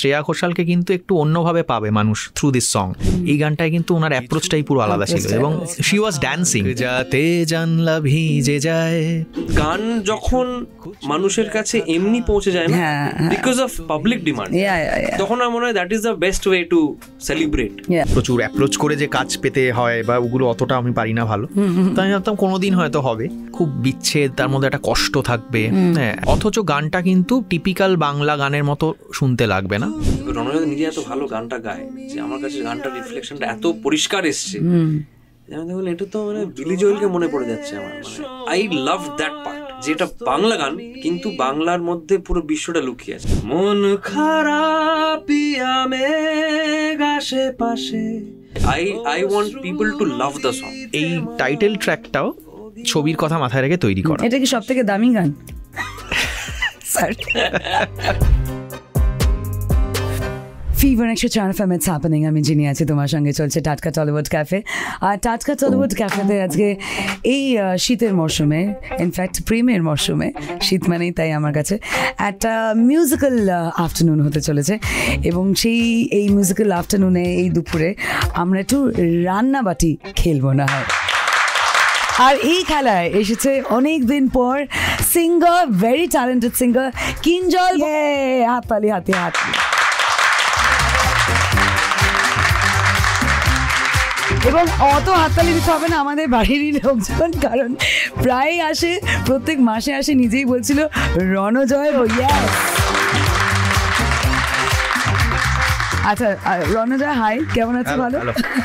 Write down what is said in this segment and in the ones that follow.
শ্রেয়া ঘোষালকে কিন্তু একটু অন্যভাবে পাবে মানুষ থ্রু দিস সং। এই গানটায় কিন্তু ওনার অ্যাপ্রোচটাই পুরো আলাদা ছিল এবং শি ওয়াজ ড্যান্সিং। যাতে জানলা ভিজে যায়, গান যখন মানুষের কাছে এমনি পৌঁছে যায় না বিকজ অফ পাবলিক ডিমান্ড, তখন আমার মনে হয় that is the best way to celebrate. প্রচুর অ্যাপ্রোচ করে যে কাজ পেতে হয় বা ওগুলো অতটা আমি পারি না ভালো, তাই ভাবতাম কোনোদিন হয়তো হবে। খুব বিচ্ছেদ, তার মধ্যে একটা কষ্ট থাকবে, হ্যাঁ, অথচ গানটা কিন্তু টিপিক্যাল বাংলা গানের মতো শুনতে লাগবে না। রণজয় নিজে এত ভালো গানটা গায় যে আমার কাছে গানটার রিফ্লেকশনটা এত পরিষ্কার এসছে, এটা তো মানে বিলি জয়েলকে মনে পড়ে যাচ্ছে আমার। মানে আই লাভ দ্যাট পার্ট, যেটা বাংলা গান কিন্তু বাংলার মধ্যে পুরো বিশ্বটা লুকিয়ে আছে। মন খারাপ আশেপাশে, I want people to love the song. এই টাইটেল ট্র্যাকটাও ছবির কথা মাথায় রেখে তৈরি করা। এটা কি সব থেকে দামি গান? Fever 104 FM it's happening. আমি জিনি আছি, তোমার সঙ্গে চলছে টাটকা টলিউড ক্যাফে। আর টাটকা টলিউড ক্যাফেতে আজকে এই শীতের মরশুমে, ইনফ্যাক্ট প্রেমের মরশুমে, শীত মানেই তাই আমার কাছে একটা মিউজিক্যাল আফটারনুন হতে চলেছে। এবং এই মিউজিক্যাল আফটারনুনে, এই দুপুরে আমরা একটু রান্নাবাটি খেলবো না হয়। আর এই খেলায় এসেছে অনেক দিন পর singer, very talented singer Kinjal. হাততালি, হাতে হাত। এবং অত হাততালি দিতে হবে না আমাদের বাড়িরই লোকজন, কারণ প্রায় আসে, প্রত্যেক মাসে আসে, নিজেই বলছিল রণজয়। আচ্ছা রণজয়, হাই, কেমন আছো? ভালো,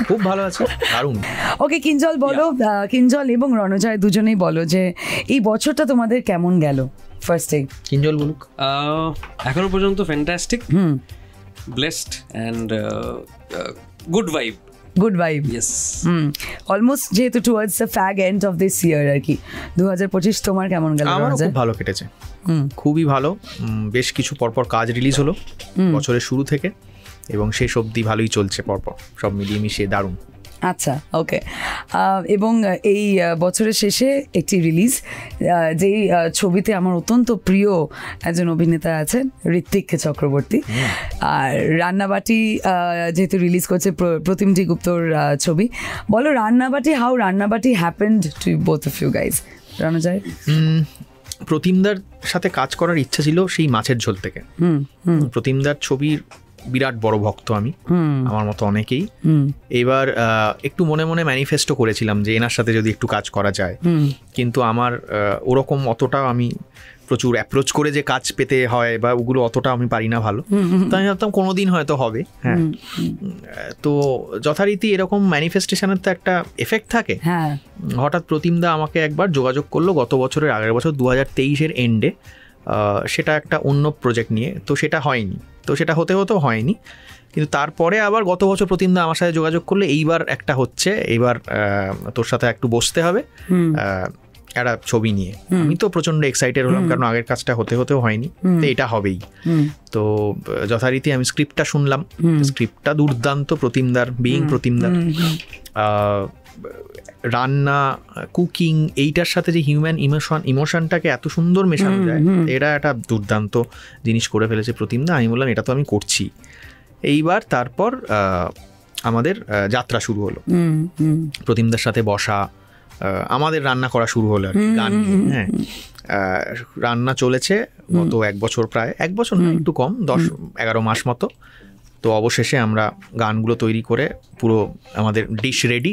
খুব ভালো আছো, দারুণ। ওকে কিঞ্জল বলো, কিঞ্জল এবং রণজয় দুজনেই বলো যে এই বছরটা তোমাদের কেমন গেল। ফার্স্টে কিঞ্জল বলুক। এখনো পর্যন্ত fantastic, blessed and good vibe. Good vibe, yes. Almost যেহেতু towards the fag end of this year আর কি, 2025 তোমার কেমন গেল? আমার খুব ভালো কেটেছে, খুবই ভালো। বেশ কিছু পরপর কাজ রিলিজ হলো বছরের শুরু থেকে, এবং শেষ অবধি ভালোই চলছে পরপর, সব মিলিয়ে মিশিয়ে দারুণ। আচ্ছা, ওকে। এবং এই বছরের শেষে একটি রিলিজ, যেই ছবিতে আমার অত্যন্ত প্রিয় একজন অভিনেতা আছেন, ঋত্বিক চক্রবর্তী। আর রান্নাবাটি যেহেতু রিলিজ করছে প্রতিমজি গুপ্তর ছবি, বলো রান্নাবাটি, হাউ রান্নাবাটি happened to both of you guys. Ranjoy? প্রতিমদার সাথে কাজ করার ইচ্ছা ছিল সেই মাছের ঝোল থেকে। প্রতিমদার ছবির বিরাট বড় ভক্ত আমি, আমার মতো অনেকেই। এবার একটু মনে মনে ম্যানিফেস্টো করেছিলাম যে এনার সাথে যদি একটু কাজ করা যায়, কিন্তু আমার ওরকম অতটা, আমি প্রচুর অ্যাপ্রোচ করে যে কাজ পেতে হয় বা ওগুলো অতটা আমি পারি না ভালো, তাই আমি ভাবতাম কোনোদিন হয়তো হবে। হ্যাঁ, তো যথারীতি এরকম ম্যানিফেস্টেশনের তো একটা এফেক্ট থাকে। হঠাৎ প্রতিমদা আমাকে একবার যোগাযোগ করলো গত বছরের, আগের বছর 2023-এর এন্ডে, সেটা একটা অন্য প্রজেক্ট নিয়ে, তো সেটা হয়নি, তো সেটা হতেও হয়নি। কিন্তু তারপরে আবার গত বছর প্রতিমদা আমার সাথে যোগাযোগ করলে, এইবার একটা হচ্ছে, এইবার তোর সাথে একটু বসতে হবে একটা ছবি নিয়ে। আমি তো প্রচণ্ড এক্সাইটেড হলাম, কারণ আগের কাজটা হতেও হয়নি, তো এটা হবেই। তো যথারীতি আমি স্ক্রিপ্টটা শুনলাম, স্ক্রিপ্টটা দুর্দান্ত, প্রতিমদার, বিইং প্রতিমদার। রান্না, কুকিং, এইটার সাথে যে হিউম্যান ইমোশনটাকে এত সুন্দর মেশানো যায়, এটা একটা দুর্দান্ত জিনিস করে ফেলেছে প্রতিমদা। আমি বললাম এটা তো আমি করছি। এইবার তারপর আমাদের যাত্রা শুরু হলো, প্রতিমদার সাথে বসা, আমাদের রান্না করা শুরু হলো আর কি, গান নিয়ে। হ্যাঁ, রান্না চলেছে গত 1 বছর, প্রায় 1 বছর না, একটু কম, 10-11 মাস মতো। তো অবশেষে আমরা গানগুলো তৈরি করে পুরো আমাদের ডিশ রেডি,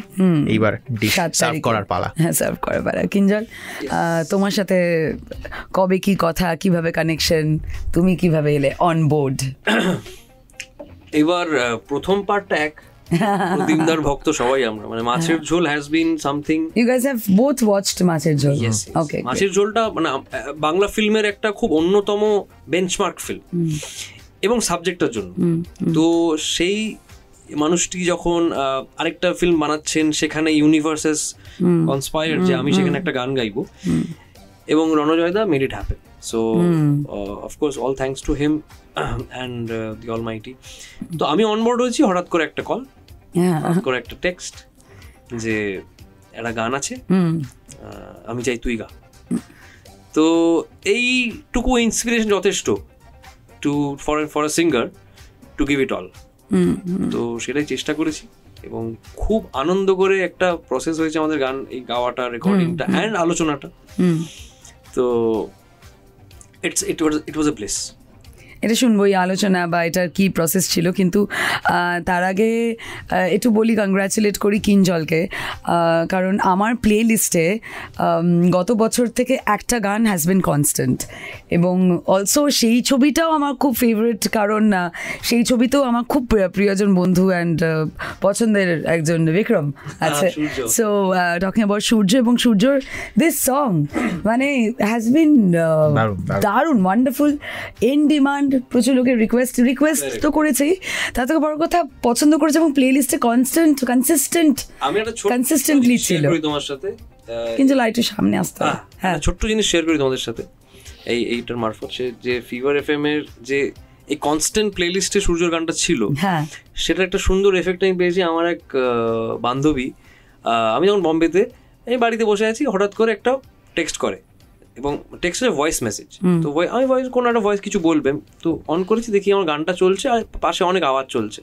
এইবার ডিশ সার্ভ করার পালা। হ্যাঁ, সার্ভ করার পালা। কিঞ্জল, তোমার সাথে কবে কি কথা, কিভাবে কানেকশন, তুমি কিভাবে এলে অন বোর্ড? এবার প্রথম পার্টটা প্রতিমদার ভক্ত সবাই আমরা, মানে Machher Jhol has been something. You guys have both watched Machher Jhol? ওকে, মাছের ঝোলটা মানে বাংলা ফিল্মের একটা খুব অন্যতম বেঞ্চমার্ক ফিল্ম, এবং সাবজেক্টের জন্য। তো সেই মানুষটি যখন আরেকটা ফিল্ম বানাচ্ছেন, সেখানে ইউনিভার্সেস কনস্পায়ার যে আমি সেখানে একটা গান গাইবো, এবং রণজয়দা made it happen. So of course all thanks to him and the almighty. তো আমি অনবোর্ড হয়েছি, হঠাৎ করে একটা কল, হঠাৎ করে একটা টেক্সট যে একটা গান আছে, আমি চাই তুই গা। তো এইটুকু ইন্সপিরেশন যথেষ্ট to for a singer to give it all. তো সেটাই চেষ্টা করেছি এবং খুব আনন্দ করে একটা প্রসেস হয়েছে আমাদের গান এই গাওয়াটা, রেকর্ডিংটা অ্যান্ড আলোচনাটা। তো ইট ওয়াজ এ প্লেস। এটা শুনবো এই আলোচনা বা এটার কি প্রসেস ছিল, কিন্তু তার আগে একটু বলি কংগ্রাচুলেট করি কিঞ্জলকে, কারণ আমার প্লে লিস্টে গত বছর থেকে একটা গান হ্যাজ বিন কনস্ট্যান্ট, এবং অলসো সেই ছবিটাও আমার খুব ফেভারিট, কারণ সেই ছবিতেও আমার খুব প্রিয়জন বন্ধু অ্যান্ড পছন্দের একজন বিক্রম আছে। সো টকিং অ্যাবাউট সূর্য, এবং সূর্যর দিস সং মানে হ্যাজ বিন দারুণ, ওয়ান্ডারফুল, ইন ডিমান্ড, প্রচুর লোকের রিকোয়েস্ট তো করেছেই, তার থেকে বড় কথা পছন্দ করেছে এবং প্লে লিস্টে কনসিস্টেন্টলি ছিল। তোমার সাথে কিন্তু লাইটের সামনে আসতে হ্যাঁ ছোট্ট জিনিস শেয়ার করি তোমাদের সাথে এইটার মারফত, যে ফিভার এফএম এর যে এই কনস্ট্যান্ট প্লে লিস্টে সূর্যর গানটা ছিল, হ্যাঁ সেটা একটা সুন্দর এফেক্ট আমি পেয়েছি। আমার এক বান্ধবী, আমি যখন বম্বেতে আমি বাড়িতে বসে আছি, হঠাৎ করে একটা টেক্সট করে, এবং টেক্সটের ভয়েস মেসেজ, তো আমি ভয়েস কোনো একটা ভয়েস কিছু বলবে, তো অন করেছি, দেখি আমার গানটা চলছে আর পাশে অনেক আওয়াজ চলছে।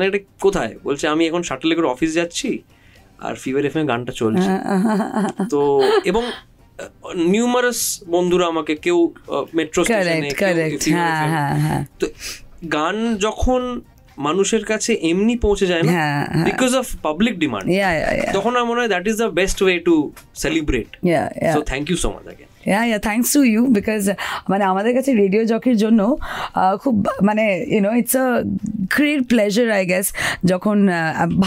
এটা কোথায়? বলছে আমি এখন শাটলে করে অফিস যাচ্ছি আর ফিভার এফএম গানটা চলছে। তো এবং নিউমারাস বন্ধুরা আমাকে, কেউ মেট্রো স্টেশনে, তো গান যখন মানুষের কাছে এমনি পৌঁছে যায় না বিকজ অফ পাবলিক ডিমান্ড, তখন আমার মনে হয় that is the best way to celebrate. So thank you so much again. Thanks to you, because মানে আমাদের কাছে রেডিও জকির জন্য খুব মানে it's a great pleasure I guess যখন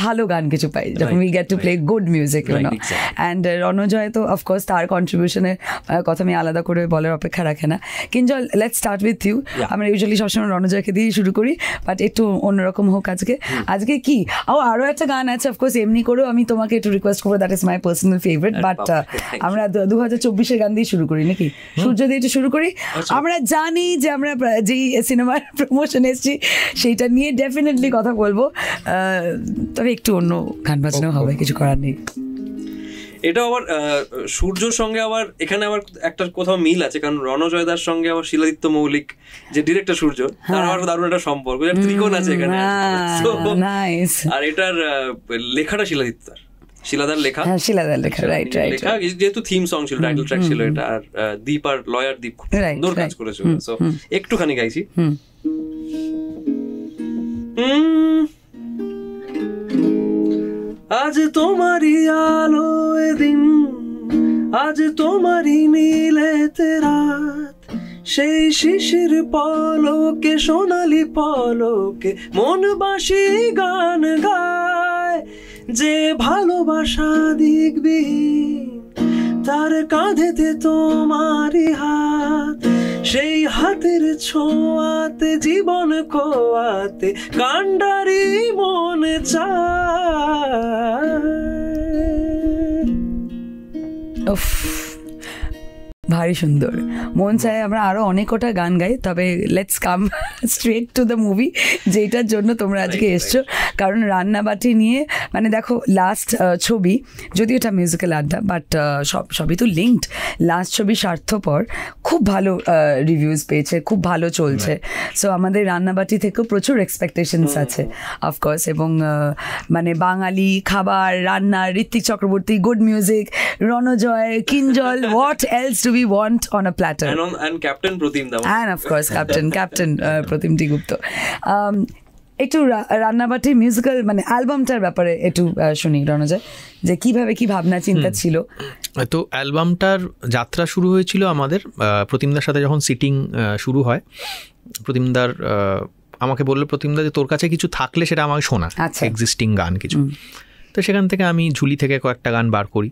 ভালো গান কিছু পাই, যখন we get to play good music and Ranjoy তো অফকোর্স তার কন্ট্রিবিউশনের কথা আমি আলাদা করে বলার অপেক্ষা রাখে না। Kinjal, let's start with you. আমরা ইউজুয়ালি সবসময় রণজয়কে দিয়ে শুরু করি, বাট একটু অন্যরকম হোক আজকে কি আরও একটা গান আছে অফকোর্স, এমনি করেও আমি তোমাকে একটু রিকোয়েস্ট করবো, that is my personal favourite, but আমরা 2024-এর গান দিয়ে শুরু করি নাকি? সূর্য দিয়ে একটু শুরু করি। আমরা জানি যে আমরা যেই সিনেমার প্রমোশন এসেছি সেইটা নিয়ে ডেফিনেটলি কথা বলবো, তবে একটু অন্য গান বাজনাও হবে, কিছু করার নেই। এটা আবার সূর্যর সঙ্গে আবার এখানে আবার একটা কোথাও মিল আছে, কারণ রণজয়দার সঙ্গে আবার শিলাদিত্য মৌলিক যে ডিরেক্টর সূর্য, তার আবার দারুণ একটা সম্পর্ক, ত্রিকোণ আছে এখানে। আর এটার লেখাটা শিলাদার লেখা, রাইট, লেখা যেহেতু থিম সং ছিল, টাইটেল ট্র্যাক ছিল এটা, আর দীপ আর লয়ার দীপ খুব সুন্দর কাজ করেছিল। সো একটুখানি গাইছি। আজ তোমারই আলো দিন, আজ তোমারই নীলেতে রাত, সেই শিশির পলকে সোনালি পলকে মন বাসি গান গায়, যে ভালোবাসা দিকবিহীন তার কাঁধেতে তোমারই হাত, সেই হাতের ছোঁয়াতে জীবন কোয়াতে কান্ডারি মনে চায়। ভারী সুন্দর, মন চায় আমরা আরও অনেক কটা গান গাই, তবে let's come straight to the movie, যেটার জন্য তোমরা আজকে এসছো। কারণ রান্নাবাটি নিয়ে মানে দেখো লাস্ট ছবি, যদিও এটা মিউজিক্যাল আড্ডা, বাট সবই তো লিঙ্কড। লাস্ট ছবি স্বার্থপর খুব ভালো রিভিউজ পেয়েছে, খুব ভালো চলছে। সো আমাদের রান্নাবাটি থেকেও প্রচুর এক্সপেকটেশনস আছে অফকোর্স, এবং মানে বাঙালি খাবার, রান্না, Ritwik Chakraborty, good music, Ranjoy, Kinjal, what else do we want on a platter, and Captain Pratim Dam, and of course Captain Pratim T Gupta. একটু রান্নাবাটি মিউজিক্যাল মানে অ্যালবামটার ব্যাপারে একটু শুনি রণজয়, যে কিভাবে কি ভাবনা চিন্তা ছিল। তো অ্যালবামটার যাত্রা শুরু হয়েছিল আমাদের প্রতিমদার সাথে, যখন সিটিং শুরু হয় প্রতিমদার আমাকে বললো, প্রতিমদা যে তোর কাছে কিছু থাকলে সেটা আমাকে শোনা, এক্সিস্টিং গান কিছু। তো সেখান থেকে আমি ঝুলি থেকে কয়েকটা গান বার করি,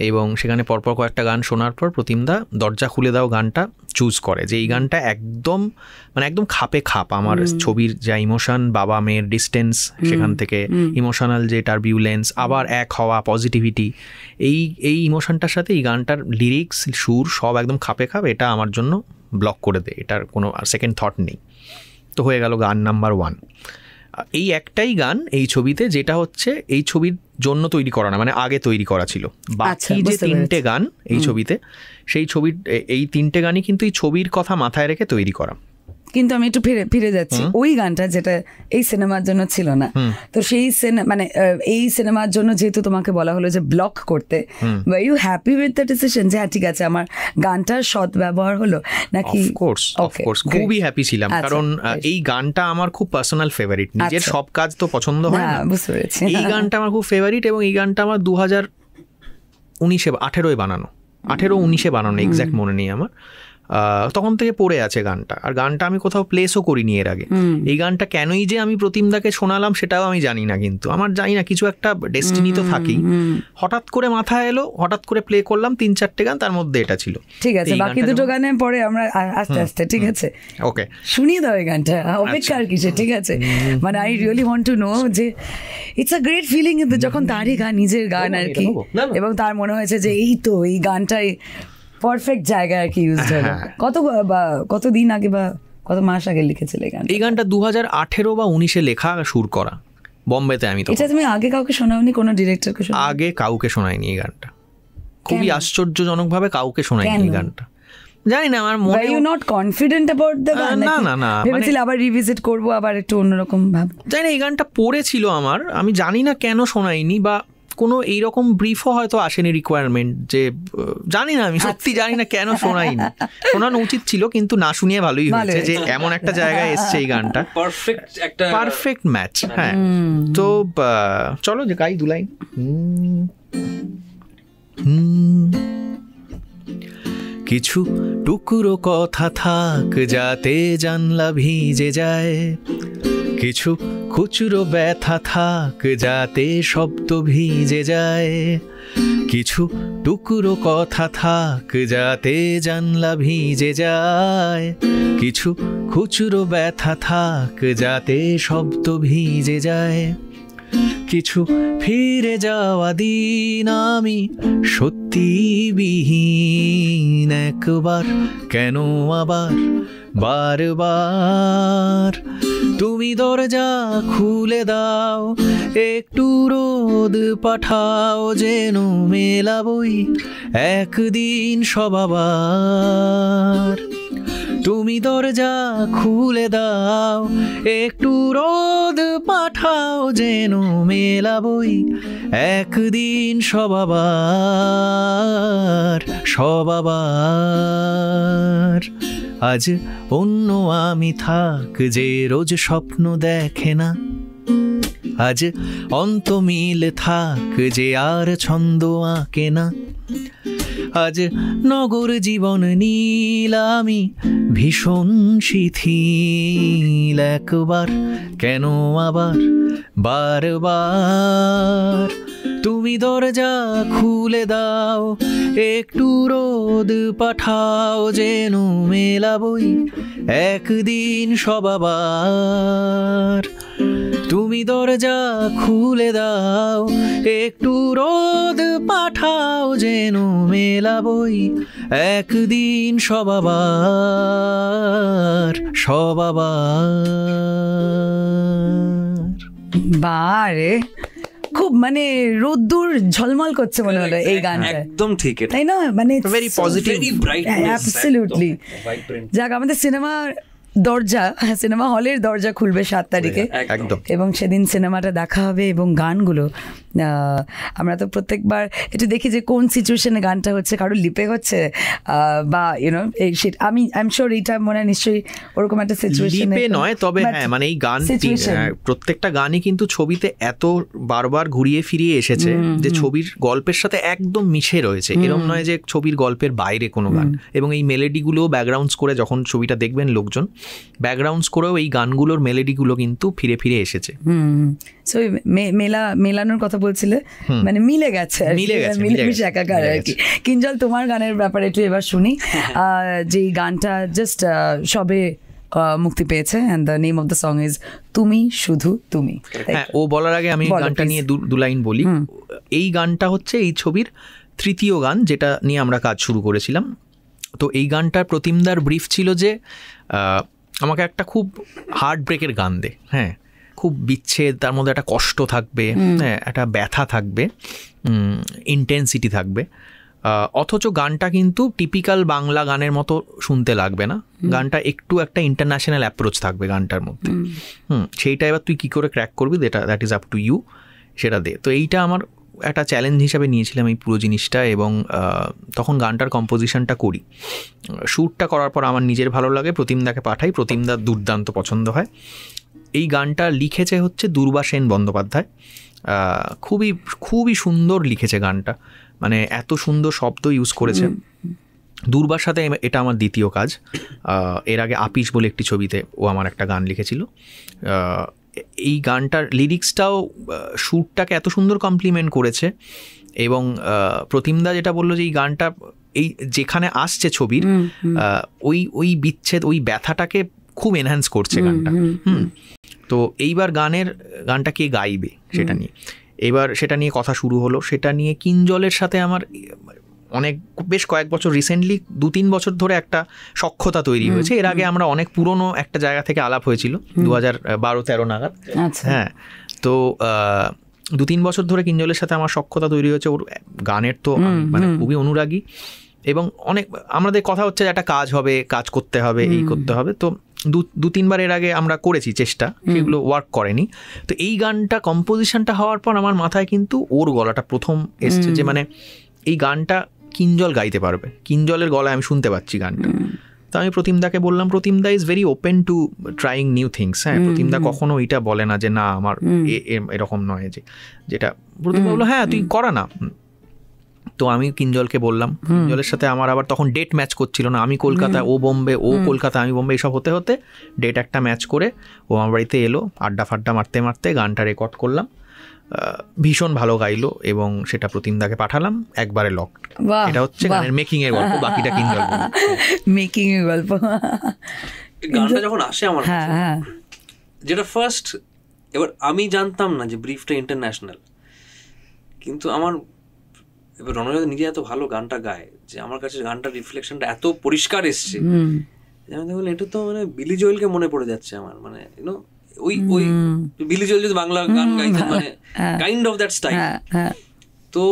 এবং সেখানে পরপর কয়েকটা গান শোনার পর প্রতিমদা দরজা খুলে দাও গানটা চুজ করে, যে এই গানটা একদম মানে একদম খাপে খাপ আমার ছবির যা ইমোশন, বাবা মেয়ের ডিস্টেন্স, সেখান থেকে ইমোশনাল যে টার্বিউলেন্স, আবার এক হওয়া, পজিটিভিটি, এই ইমোশনটার সাথে এই গানটার লিরিক্স, সুর সব একদম খাপে খাপ, এটা আমার জন্য ব্লক করে দেয়, এটার কোনো সেকেন্ড থট নেই। তো হয়ে গেল গান নাম্বার 1। এই একটাই গান এই ছবিতে, যেটা হচ্ছে এই ছবির জন্য তৈরি করা না, মানে আগে তৈরি করা ছিল। বাকি যে 3টে গান এই ছবিতে, সেই ছবির এই 3টে গানই কিন্তু এই ছবির কথা মাথায় রেখে তৈরি করা। কিন্তু আমি একটু ফিরে যাচ্ছি ওই গানটা যেটা এই সিনেমার জন্য ছিল না, তো সেই মানে এই সিনেমার জন্য যেহেতু তোমাকে বলা হলো যে ব্লক করতে, were you happy with the decision যে হ্যাঁ ঠিক আছে আমার গানটার সৎ ব্যবহার হলো নাকি? অফকোর্স খুবই হ্যাপি ছিলাম, কারণ এই গানটা আমার খুব পার্সোনাল ফেভারিট। নিজের সব কাজ তো পছন্দ হয় না, বুঝতে পেরেছি। এই গানটা আমার খুব ফেভারিট, এবং এই গানটা আমার 2018 বানানো, 18-19 বানানো, এক্স্যাক্ট মনে নেই আমার। তখন থেকে পড়ে আছে গানটা, আর গানটা আমি কোথাও প্লেসও করিনি এর আগে। এই গানটা কেনই যে আমি প্রতিমদাকে শোনালাম সেটাও আমি জানি না, কিন্তু আমার জানি না কিছু একটা ডেস্টিনি তো থাকেই। হঠাৎ করে মাথায় এলো, হঠাৎ করে প্লে করলাম 3-4টে গান, তার মধ্যে এটা ছিল। ঠিক আছে, বাকি দুটো গানে পরে আমরা আস্তে আস্তে, ঠিক আছে ওকে শুনিয়ে দাও এই গানটা, অপেক্ষার কিসে, ঠিক আছে? মানে I really want to know যে ইটস আ গ্রেট ফিলিং যখন তারই গান, নিজের গান আর কি, এবং তার মনে হয়েছে যে এই তো এই গানটাই পারফেক্ট জায়গা আর কি ইউজ হলো। কত দিন আগে বা কত মাস আগে লিখেছিলে এই গান? এই গানটা 2018 বা 19 লেখা, সুর করা বোম্বেতে। আমি তো এটা তুমি আগে কাউকে শোনাওনি, কোনো ডিরেক্টরকে? আগে কাউকে শোনাইনি এই গানটা, খুবই আশ্চর্যজনকভাবে কাউকে শোনাইনি এই গানটা। জানি না, আমার মনে you not confident about the গান? না, ভেবেছিলে আবার রিভিজিট করব, আবার একটু অন্যরকম ভাব? জানি না, এই গানটা পড়েছিল আমার, আমি জানি না কেন শোনাইনি, বা কোনো এইরকম ব্রিফও হয়তো আসেনি রিকোয়ারমেন্ট, যে জানি না, আমি সত্যি জানি না কেন শোনাইনি। শোনানো উচিত ছিল, কিন্তু না শুনিয়ে ভালোই হয়েছে যে এমন একটা জায়গায় এসছে এই গানটা, পারফেক্ট ম্যাচ। হ্যাঁ, তো চলো যে গাই 2 লাইন। কিছু টুকরো কথা থাক যাতে জানলা ভিজে যায়, কিছু খুচরো ব্যথা থাক যাতে শব্দ ভিজে যায়, কিছু টুকরো কথা থাক যাতে জানলা ভিজে যায়, কিছু খুচরো ব্যথা থাক যাতে শব্দ ভিজে যায়, কিছু ফিরে যাওয়া দিন আমি সত্যি বিহীন, একবার কেন আবার বারবার তুমি দরজা খুলে দাও, একটু রোদ পাঠাও, যেন মেলাবই একদিন সব আবার। তুমি দরজা খুলে দাও, একটু রোদ পাঠাও, যেন মেলাবই একদিন সব আবার, সব আবার। আজ অন্য আমি থাক যে রোজ স্বপ্ন দেখে না, আজ অন্ত মিল থাক যে আর ছন্দ আঁকে না, আজ নগর জীবন নীল আমি ভীষণ শিথিল, একবার কেন আবার বারবার তুমি দরজা খুলে দাও, একটু রোদ পাঠাও, যেন মেলাবই একদিন সব আবার। তুমি দরজা খুলে দাও, একটু রোদ পাঠাও, যেন মেলাবই একদিন সব আবার, সব আবার। বারে খুব মানে রোদ্দুর ঝলমল করছে মনে হলো এই গানটা। একদম ঠিক, তাই না? মানে ভেরি পজিটিভ, অ্যাবসলিউটলি। যাক, আমাদের সিনেমার দরজা, সিনেমা হলের দরজা খুলবে 7 তারিখে একদম, এবং সেদিন সিনেমাটা দেখা হবে। এবং গানগুলো আমরা তো প্রত্যেকবার একটু দেখি যে কোন সিচুয়েশনে গানটা হচ্ছে, কারোর লিপে হচ্ছে বা ইউনো আমি আই এম শিওর এইটা মনে হয় নিশ্চয়ই ওরকম একটা সিচুয়েশন লিপে নয়, তবে হ্যাঁ মানে এই গান প্রত্যেকটা গানই কিন্তু ছবিতে এত বারবার ঘুরিয়ে ফিরিয়ে এসেছে যে ছবির গল্পের সাথে একদম মিশে রয়েছে, এরকম নয় যে ছবির গল্পের বাইরে কোনো গান। এবং এই মেলোডিগুলো ব্যাকগ্রাউন্ডস করে যখন ছবিটা দেখবেন লোকজন, ব্যাকগ্রাউন্ডস করেও এই গানগুলোর মেলোডিগুলো কিন্তু ফিরে ফিরে এসেছে। সো মেলানোর কথা বলছিলে, মানে মিলে গেছে, মিলেমিশে একাকার আর কি। কিঞ্জল, তোমার গানের ব্যাপারে একটু এবার শুনি। যে গানটা জাস্ট সবে মুক্তি পেয়েছে, and the name of the song is তুমি শুধু তুমি। হ্যাঁ, ও বলার আগে আমি গানটা নিয়ে 2 লাইন বলি। এই গানটা হচ্ছে এই ছবির 3য় গান যেটা নিয়ে আমরা কাজ শুরু করেছিলাম। তো এই গানটার প্রতিমদার ব্রিফ ছিল যে আমাকে একটা খুব হার্ট ব্রেকের গান দে, হ্যাঁ, খুব বিচ্ছেদ, তার মধ্যে একটা কষ্ট থাকবে, হ্যাঁ, একটা ব্যথা থাকবে, ইন্টেন্সিটি থাকবে। অথচ গানটা কিন্তু টিপিক্যাল বাংলা গানের মতো শুনতে লাগবে না, গানটা একটু একটা ইন্টারন্যাশনাল অ্যাপ্রোচ থাকবে গানটার মধ্যে। সেইটা এবার তুই কী করে ক্র্যাক করবি, that is up to you, সেটা দে। তো এইটা আমার একটা চ্যালেঞ্জ হিসাবে নিয়েছিলাম এই পুরো জিনিসটা, এবং তখন গানটার কম্পোজিশনটা করি। শ্যুটটা করার পর আমার নিজের ভালো লাগে, প্রতিমদাকে পাঠাই, প্রতিমদার দুর্দান্ত পছন্দ হয়। এই গানটা লিখেছে হচ্ছে দুর্বা সেন বন্দ্যোপাধ্যায়, খুবই খুবই সুন্দর লিখেছে গানটা, মানে এত সুন্দর শব্দ ইউজ করেছে। দুর্বার সাথে এটা আমার দ্বিতীয় কাজ। এর আগে আপিস বলে একটি ছবিতে ও আমার একটা গান লিখেছিল। এই গানটার লিরিক্সটাও সুরটাকে এত সুন্দর কমপ্লিমেন্ট করেছে, এবং প্রতিমদা যেটা বললো যে এই গানটা এই যেখানে আসছে ছবির ওই বিচ্ছেদ, ওই ব্যথাটাকে খুব এনহ্যান্স করছে গানটা। তো এইবার গানটা কে গাইবে সেটা নিয়ে, এবার সেটা নিয়ে কথা শুরু হলো। সেটা নিয়ে কিঞ্জলের সাথে আমার বেশ কয়েক বছর, রিসেন্টলি 2-3 বছর ধরে একটা সখ্যতা তৈরি হয়েছে। এর আগে আমরা অনেক পুরনো একটা জায়গা থেকে আলাপ হয়েছিল 2012-13 নাগাদ। হ্যাঁ, তো 2-3 বছর ধরে কিঞ্জলের সাথে আমার সখ্যতা তৈরি হয়েছে। ওর গানের তো মানে খুবই অনুরাগী, এবং অনেক আমাদের কথা হচ্ছে যে একটা কাজ হবে, কাজ করতে হবে, এই করতে হবে। তো 2-3 এর আগে আমরা করেছি চেষ্টা, সেগুলো ওয়ার্ক করেনি। তো এই গানটা কম্পোজিশনটা হওয়ার পর আমার মাথায় কিন্তু ওর গলাটা প্রথম এসছে, যে মানে এই গানটা কিঞ্জল গাইতে পারবে, কিঞ্জলের গলায় আমি শুনতে পাচ্ছি গানটা। তো আমি প্রতিমদাকে বললাম, প্রতিমদা is very open to trying new things. হ্যাঁ, প্রতিমদা কখনো এটা বলে না যে না আমার এরকম নয়, যেটা প্রতিমদা বললো হ্যাঁ তুই করা না। তো আমি কিঞ্জলকে বললাম, কিঞ্জলের সাথে আমার আবার তখন ডেট ম্যাচ করছিল না, আমি কলকাতা, ও বোম্বে, ও কলকাতা, আমি বোম্বে, এসব হতে হতে ডেট একটা ম্যাচ করে ও আমার বাড়িতে এলো, আড্ডা ফাড্ডা মারতে মারতে গানটা রেকর্ড করলাম। ভীষণ ভালো গাইলো, এবং সেটা প্রতিমদাকে পাঠালাম, একবারে লক। এটা হচ্ছে গানের মেকিং এর গল্প, বাকিটা কিঞ্জল মেকিং এর গল্প। গানটা যখন আসে আমার যেটা ফার্স্ট, এবার আমি জানতাম না যে ব্রিফটা ইন্টারন্যাশনাল, কিন্তু আমার এবার রণজয় নিজে এত ভালো গানটা গায় যে আমার কাছে গানটার রিফ্লেকশনটা এত পরিষ্কার এসছে, এটা তো মানে বিলি জয়েলকে মনে পড়ে যাচ্ছে আমার, মানে ইউনো ওই বিলি জয়েল যদি বাংলা গান গাইতেন, মানে কাইন্ড অফ দ্যাট স্টাইল। তো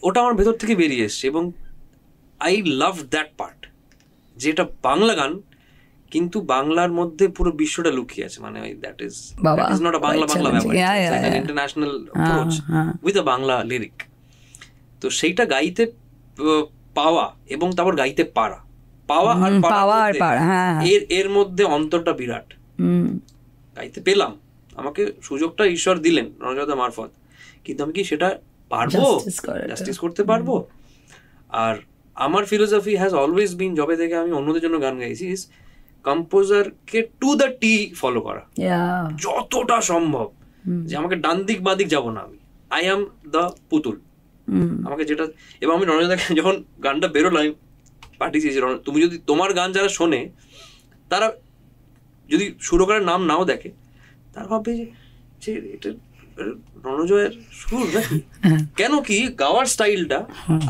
ওটা আমার ভেতর থেকে বেরিয়ে এসছে, এবং আই লাভ দ্যাট পার্ট, যেটা বাংলা গান কিন্তু বাংলার মধ্যে পুরো বিশ্বটা লুকিয়ে আছে, মানে that is not a Bangla ব্যাপার, international approach with a Bangla lyric. তো সেইটা গাইতে পাওয়া এবং তারপর গাইতে পারা, পাওয়া আর এর মধ্যে অন্তরটা বিরাট। গাইতে পেলাম, আমাকে সুযোগটা ঈশ্বর দিলেন রণজয়দা মারফত, কিন্তু আমি কি সেটা পারবো, জাস্টিস করতে পারবো? আর আমার ফিলোসফি হ্যাজ অলওয়েজ বিন, যবে থেকে আমি অন্যদের জন্য গান গাইছি, ইজ কম্পোজারকে টু দ্য টি ফলো করা যতটা সম্ভব, যে আমাকে ডান দিক বাঁ দিক যাবো না, আমি আই অ্যাম দ্য পুতুল, আমাকে যেটা। এবং আমি রণজয়দাকে যখন গানটা বেরোলো আমি পাঠিয়েছি, তুমি যদি তোমার গান যারা শোনে, তারা যদি সুরকারের নাম নাও দেখে, তারা ভাববে যে এটা রণজয়ের সুর নাকি, কেন কি গাওয়ার স্টাইলটা,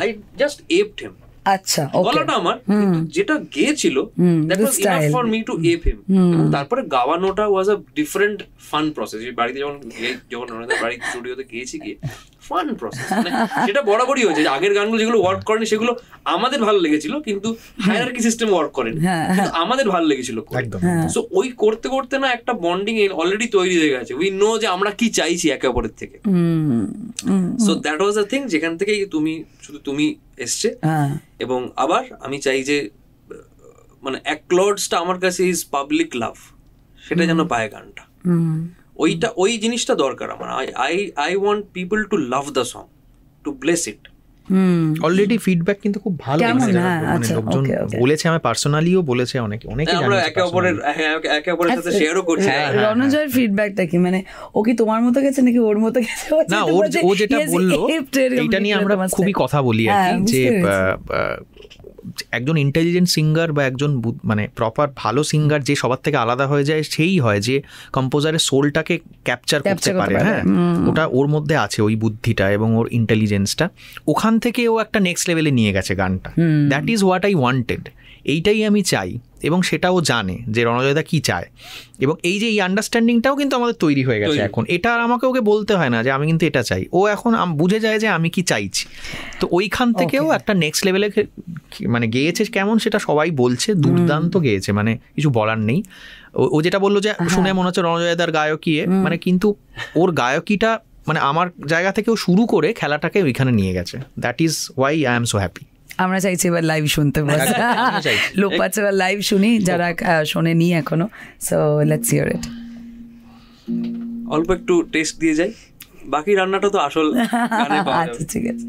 আই জাস্ট এপড হিম। আচ্ছা, গলাটা আমার, যেটা গেয়েছিল that was enough for me to ape him. এবং তারপরে গাওয়ানোটা was a different fun process. বাড়িতে যখন বাড়ি স্টুডিওতে গিয়েছি, গিয়ে ফান প্রসেস, সেটা বরাবরই হয়েছে। আগের গানগুলো যেগুলো ওয়ার্ক করেনি সেগুলো আমাদের ভালো লেগেছিল, কিন্তু হায়ারার্কি সিস্টেম ওয়ার্ক করেনি, কিন্তু আমাদের ভালো লেগেছিল। সো ওই করতে করতে না একটা বন্ডিং অলরেডি তৈরি হয়ে গেছে। উই নো যে আমরা কি চাইছি একে অপরের থেকে। So that was a thing, যেখান থেকেই তুমি এসছে। এবং আবার আমি চাই যে মানে অ্যাক্লর্ডসটা আমার কাছে ইজ পাবলিক লাভ, সেটা যেন পায় গানটা। ওই জিনিসটা দরকার আমার। I want people to love the song, to bless it. Already feedback কিন্তু খুব ভালো লোকজন বলেছে, আমি পার্সোনালিও বলেছে, অনেকে আমরা একে অপরের সাথে শেয়ারও করছি। রণজয়ের ফিডব্যাকটা কি, মানে ও কি তোমার মতো গেছে নাকি ওর মতো গেছে? না, ও যেটা বললো এটা নিয়ে আমরা খুবই কথা বলি আর কি, যে একজন ইন্টেলিজেন্ট সিঙ্গার বা একজন মানে প্রপার ভালো সিঙ্গার যে সবার থেকে আলাদা হয়ে যায়, সেই হয় যে কম্পোজারের সোলটাকে ক্যাপচার করতে পারে। হ্যাঁ, ওটা ওর মধ্যে আছে, ওই বুদ্ধিটা এবং ওর ইন্টেলিজেন্সটা। ওখান থেকে ও একটা নেক্সট লেভেলে নিয়ে গেছে গানটা। That is what I wanted. এইটাই আমি চাই এবং সেটাও জানে যে রণজয়দা কি চায়, এবং এই যে এই আন্ডারস্ট্যান্ডিংটাও কিন্তু আমাদের তৈরি হয়ে গেছে এখন। এটা আর আমাকে ওকে বলতে হয় না যে আমি কিন্তু এটা চাই, ও এখন বুঝে যায় যে আমি কি চাইছি। তো ওইখান থেকেও একটা নেক্সট লেভেলে মানে গেয়েছে, কেমন সেটা সবাই বলছে, দুর্দান্ত গেয়েছে, মানে কিছু বলার নেই। ও যেটা বললো যে শুনে মনে হচ্ছে রণজয়দার গায়কী, মানে কিন্তু ওর গায়কীটা মানে আমার জায়গা থেকেও শুরু করে খেলাটাকে ওইখানে নিয়ে গেছে। That is Y I am so happy. আমরা চাইছি এবার লাইভ শুনতে, লোক পাচ্ছে এবার লাইভ শুনি যারা শোনেনি এখনো। সো লেটস হিয়ার ইট। অল্প একটু টেস্ট দিয়ে যাই, বাকি রান্নাটা তো আসল গানে পাওয়া যাবে। ঠিক আছে।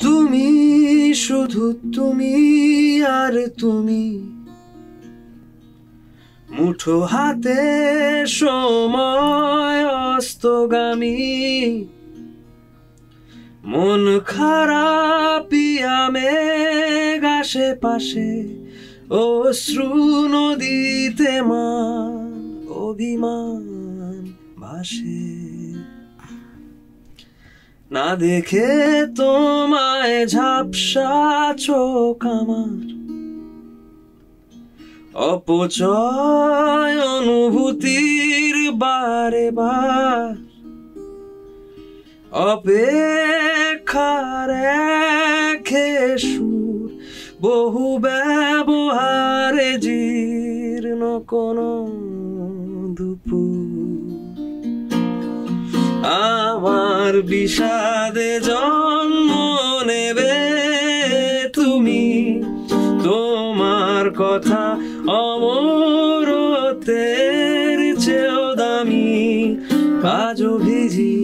তুমি শুধু তুমি আর তুমি, মুঠো হাতে সময় অস্তগামী, মন খারাপি মেঘ আশেপাশে, অশ্রু নদীতে মান অভিমান ভাসে। না দেখে তোমায় ঝাপসা চোখ আমার, অপচয় অনুভূতির বারে বার, অপেক্ষার রেখে সুর, বহু ব্যবহারে জীর্ণ কোনো দুপুর। আমার বিষাদে জন্ম নেবে তুমি, তোমার কথা অমরতের চেয়েও দামি, আজও ভিজি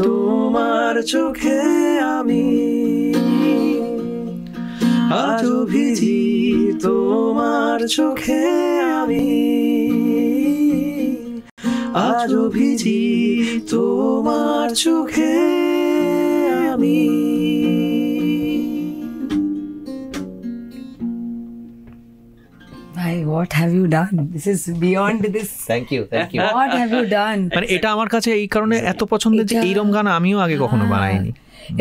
তোমার চোখে আমি, আজও ভিজি তোমার চোখে আমি, আজও ভিজি তোমার চোখে আমি। ভাই, what have you done? This is beyond this. Thank you. What have you done? মানে এটা আমার কাছে এই কারণে এত পছন্দের যে এইরকম গান আমিও আগে কখনো বানাইনি।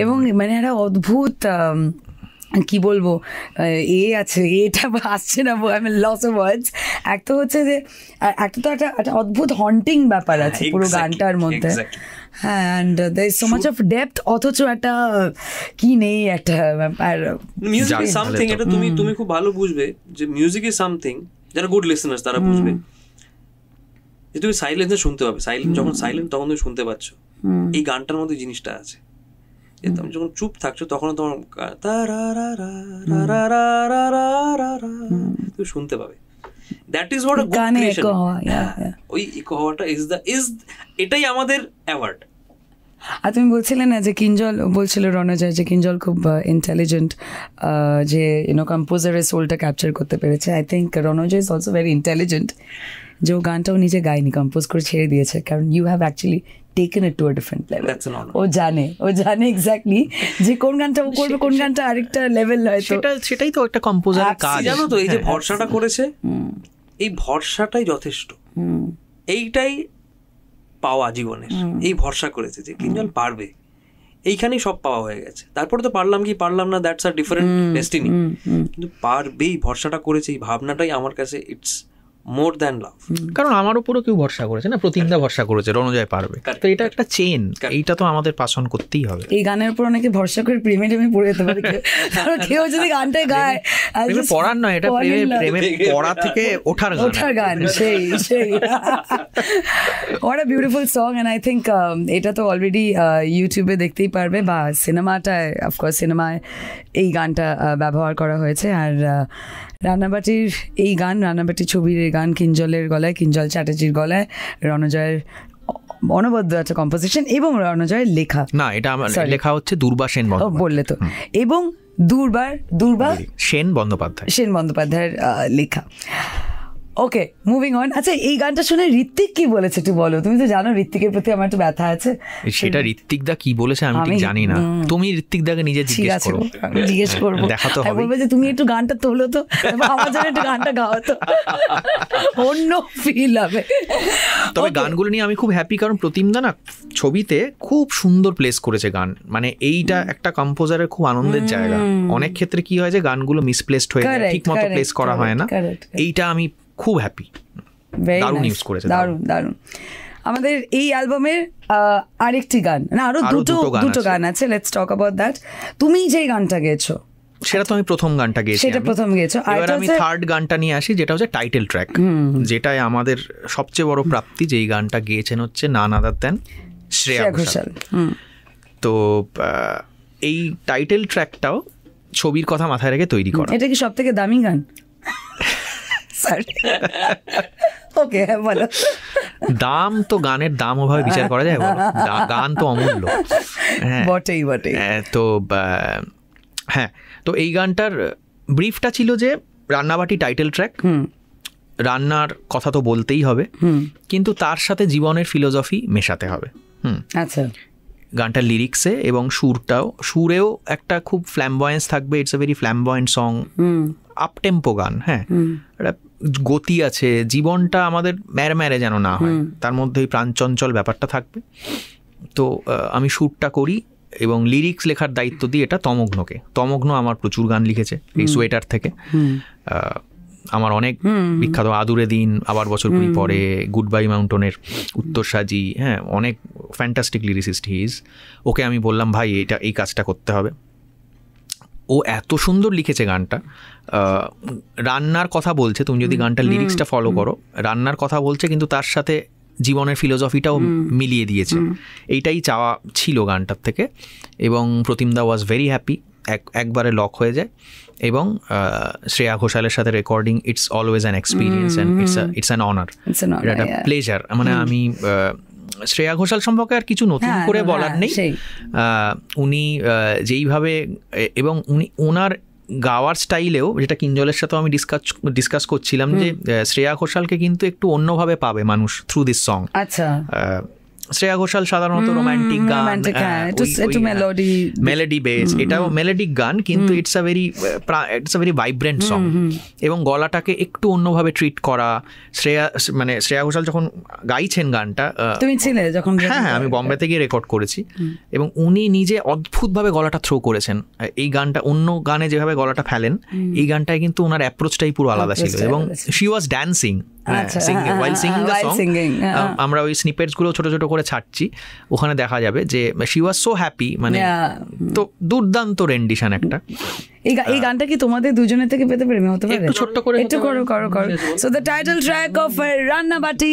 এবং মানে একটা অদ্ভুত কি বলবো, আছে এটা আসছে না, I mean loss of words. একটা হচ্ছে যে একটা তো একটা অদ্ভুত হন্টিং ব্যাপার আছে পুরো গানটার মধ্যে। হ্যাঁ, and there is so much of depth, অথচ একটা কি নেই একটা ব্যাপার। মিউজিক ইজ সামথিং, এটা তুমি খুব ভালো বুঝবে যে মিউজিক ইজ সামথিং, যারা গুড লিসনার্স তারা বুঝবে যে তুমি সাইলেন্সে শুনতে পাবে। যখন সাইলেন্ট তখন তুমি শুনতে পাচ্ছ এই গানটার মধ্যে জিনিসটা আছে। তুমি যখন চুপ থাকছো তখন তোমার তুমি শুনতে পাবে। That is what a good creation. ওই ইকো হওয়াটা এটাই আমাদের অ্যাওয়ার্ড। আর তুমি বলছিলে না যে কিঞ্জল বলছিল রণজয় যে কিঞ্জল খুব ইন্টেলিজেন্ট, যে কম্পোজারের সোলটা ক্যাপচার করতে পেরেছে। I think Ranjoy is also very intelligent, যে ও গানটাও নিজে গায়নি, কম্পোজ করে ছেড়ে দিয়েছে, কারণ you have actually taken it to a different level. ও জানে এক্স্যাক্টলি যে কোন গানটা ও করবে, কোন গানটা আরেকটা লেভেল হয়। সেটাই তো একটা কম্পোজারের কাজ। জানো তো এই যে ভরসাটা করেছে, এই ভরসাটাই যথেষ্ট। এইটাই পাওয়া জীবনের, এই ভরসা করেছে যে কিঞ্জল পারবে, এইখানেই সব পাওয়া হয়ে গেছে। তারপরে তো পারলাম কি পারলাম না, দ্যাটস আ ডিফারেন্ট ডেস্টিনি, কিন্তু পারবেই ভরসাটা করেছে, এই ভাবনাটাই আমার কাছে ইটস মোর দ্যান লাভ। কারণ আমার উপরও কেউ ভরসা করেছে না, প্রতিমদা ভরসা করেছে রণজয় পারবে, তো এটা একটা চেন, এইটা তো আমাদের পাশন করতেই হবে। এই গানের উপর অনেকে ভরসা করে প্রেমে টেমে পড়ে যেতে পারে, কেউ যদি গানটাই গায়, পড়ার নয়, এটা প্রেমে পড়া থেকে ওঠার গান। সেই what a beautiful song, and I think এটা তো অলরেডি ইউটিউবে দেখতেই পারবে, বা সিনেমাটায়, অফকোর্স সিনেমায় এই গানটা ব্যবহার করা হয়েছে। আর রান্নাবাটির এই গান, রান্নাবাটি ছবির এই গান কিঞ্জলের গলায়, কিঞ্জল চ্যাটার্জির গলায়, রণজয়ের অনবদ্য একটা কম্পোজিশন এবং রণজয়ের লেখা। না, এটা আমার লেখা হচ্ছে দুর্বা সেন বন্দ্যোপাধ্যায়, বললে তো, এবং দুর্বা সেন বন্দ্যোপাধ্যায়ের লেখা। ওকে, মুভিং অন। আচ্ছা, এই গানটা শুনে ঋত্বিক কি বলেছে একটু বলো। তুমি তো জানো ঋত্বিকের প্রতি আমার একটু ব্যথা আছে। সেটা ঋত্বিক দা কি বলেছে আমি ঠিক জানি না, তুমি ঋত্বিক দাকে নিজে জিজ্ঞেস করো। আমি জিজ্ঞেস করবো, দেখা তো হবে। বলবে যে তুমি একটু গানটা তোলো তো, আমার জন্য একটু গানটা গাও তো, অন্য ফিল হবে। তবে গানগুলো নিয়ে আমি খুব হ্যাপি, কারণ প্রতিম দা না ছবিতে খুব সুন্দর প্লেস করেছে গান। মানে এইটা একটা কম্পোজারের খুব আনন্দের জায়গা। অনেক ক্ষেত্রে কি হয় যে গানগুলো মিসপ্লেসড হয়ে যায়, ঠিক মতো প্লেস করা হয় না। এইটা আমি খুব হ্যাপি, দারুণ ইউজ করেছে, দারুণ দারুণ। আমাদের এই অ্যালবামের আরেকটি গান, না আরো দুটো গান আছে, লেটস টক অ্যাবাউট দ্যাট। তুমি যে গানটা গেয়েছো সেটা তো আমি প্রথম গানটা গেয়েছি, সেটা প্রথম গেয়েছো। এবার আমি থার্ড গানটা নিয়ে আসি, যেটা হচ্ছে টাইটেল ট্র্যাক, যেটাই আমাদের সবচেয়ে বড় প্রাপ্তি। যে এই গানটা গেয়েছেন হচ্ছে নান আদার দ্যান শ্রেয়া ঘোষাল। তো এই টাইটেল ট্র্যাকটাও ছবির কথা মাথায় রেখে তৈরি করা। এটা কি সব থেকে দামি গান? ওকে, বলো। দাম তো গানের দাম ওভাবে বিচার করা যায়, গান তো অমূল্য। হ্যাঁ বটেই বটে। তো হ্যাঁ, তো এই গানটার ব্রিফটা ছিল যে রান্নাবাটি টাইটেল ট্র্যাক, রান্নার কথা তো বলতেই হবে, কিন্তু তার সাথে জীবনের ফিলোসফি মেশাতে হবে। আচ্ছা, গানটার লিরিক্সে এবং সুরেও একটা খুব ফ্ল্যামবয়েন্স থাকবে। It's a very flamboyant song, up tempo গান। হ্যাঁ, একটা গতি আছে, জীবনটা আমাদের ম্যারে যেন না হয়, তার মধ্যে এই প্রাণচঞ্চল ব্যাপারটা থাকবে। তো আমি সুরটা করি এবং লিরিক্স লেখার দায়িত্ব দিই এটা তমগ্নকে। তমগ্ন আমার প্রচুর গান লিখেছে এই সোয়েটার থেকে। আমার অনেক বিখ্যাত আদুরে দিন, আবার বছর কুড়ি পরে, গুড বাই মাউন্টেনের উত্তর সাজি, হ্যাঁ অনেক ফ্যান্টাস্টিক লিরিসিস্ট হি ইজ। ওকে আমি বললাম ভাই এই কাজটা করতে হবে। ও এত সুন্দর লিখেছে গানটা, রান্নার কথা বলছে। তুমি যদি গানটার লিরিক্সটা ফলো করো, রান্নার কথা বলছে কিন্তু তার সাথে জীবনের ফিলোসফিটাও মিলিয়ে দিয়েছে। এইটাই চাওয়া ছিল গানটার থেকে, এবং প্রতিমদা ওয়াজ ভেরি হ্যাপি, একবারে লক হয়ে যায়। এবং শ্রেয়া ঘোষালের সাথে recording, it's always an experience and it's an honour, এটা একটা প্লেজার। মানে আমি শ্রেয়া ঘোষাল সম্পর্কে আর কিছু নতুন করে বলার নেই। উনি যেইভাবে, এবং ওনার গাওয়ার স্টাইলেও, যেটা কিঞ্জলের সাথেও আমি ডিসকাস করছিলাম, যে শ্রেয়া ঘোষালকে কিন্তু একটু অন্যভাবে পাবে মানুষ থ্রু দিস সং। আচ্ছা, শ্রেয়া ঘোষাল সাধারণত রোম্যান্টিক গান, মেলোডি বেস, এটাও মেলোডিক গান, কিন্তু it's a very vibrant song, এবং গলাটাকে একটু অন্যভাবে ট্রিট করা। শ্রেয়া ঘোষাল যখন গাইছেন গানটা, তুমি ছিলে যখন? হ্যাঁ, আমি বোম্বেতে গিয়ে রেকর্ড করেছি, এবং উনি নিজে অদ্ভুতভাবে গলাটা থ্রো করেছেন। এই গানটা, অন্য গানে যেভাবে গলাটা ফেলেন, এই গানটায় কিন্তু ওনার অ্যাপ্রোচটাই পুরো আলাদা ছিল, এবং she was dancing while singing the song. আমরা ওই স্নিপেটস গুলো ছোট ছোট করে ছাড়ছি, ওখানে দেখা যাবে যে she was so happy, মানে তো দুর্দান্ত রেন্ডিশন একটা। এই গানটা কি তোমাদের দুজনের থেকে পেতে পারি? হতে পারে একটু ছোট্ট করে, একটু করো। So the title track of Rannabaati,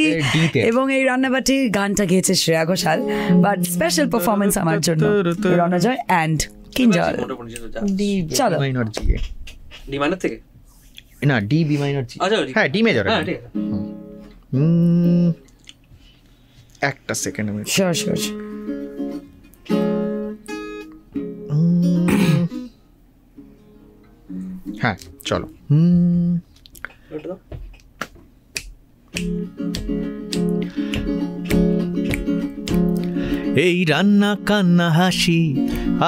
এবং এই রান্নাবাটি গানটা গেয়েছে Shreya Ghoshal, but special performance আমার জন্য রণজয় অ্যান্ড কিঞ্জল। চলো, ডি মাইনর থেকে না, ডি বি মাইনর জি, হ্যাঁ ডি মেজর। একটা সেকেন্ড, আমি শিওর। হ্যাঁ চলো। এই রান্না কান্না হাসি,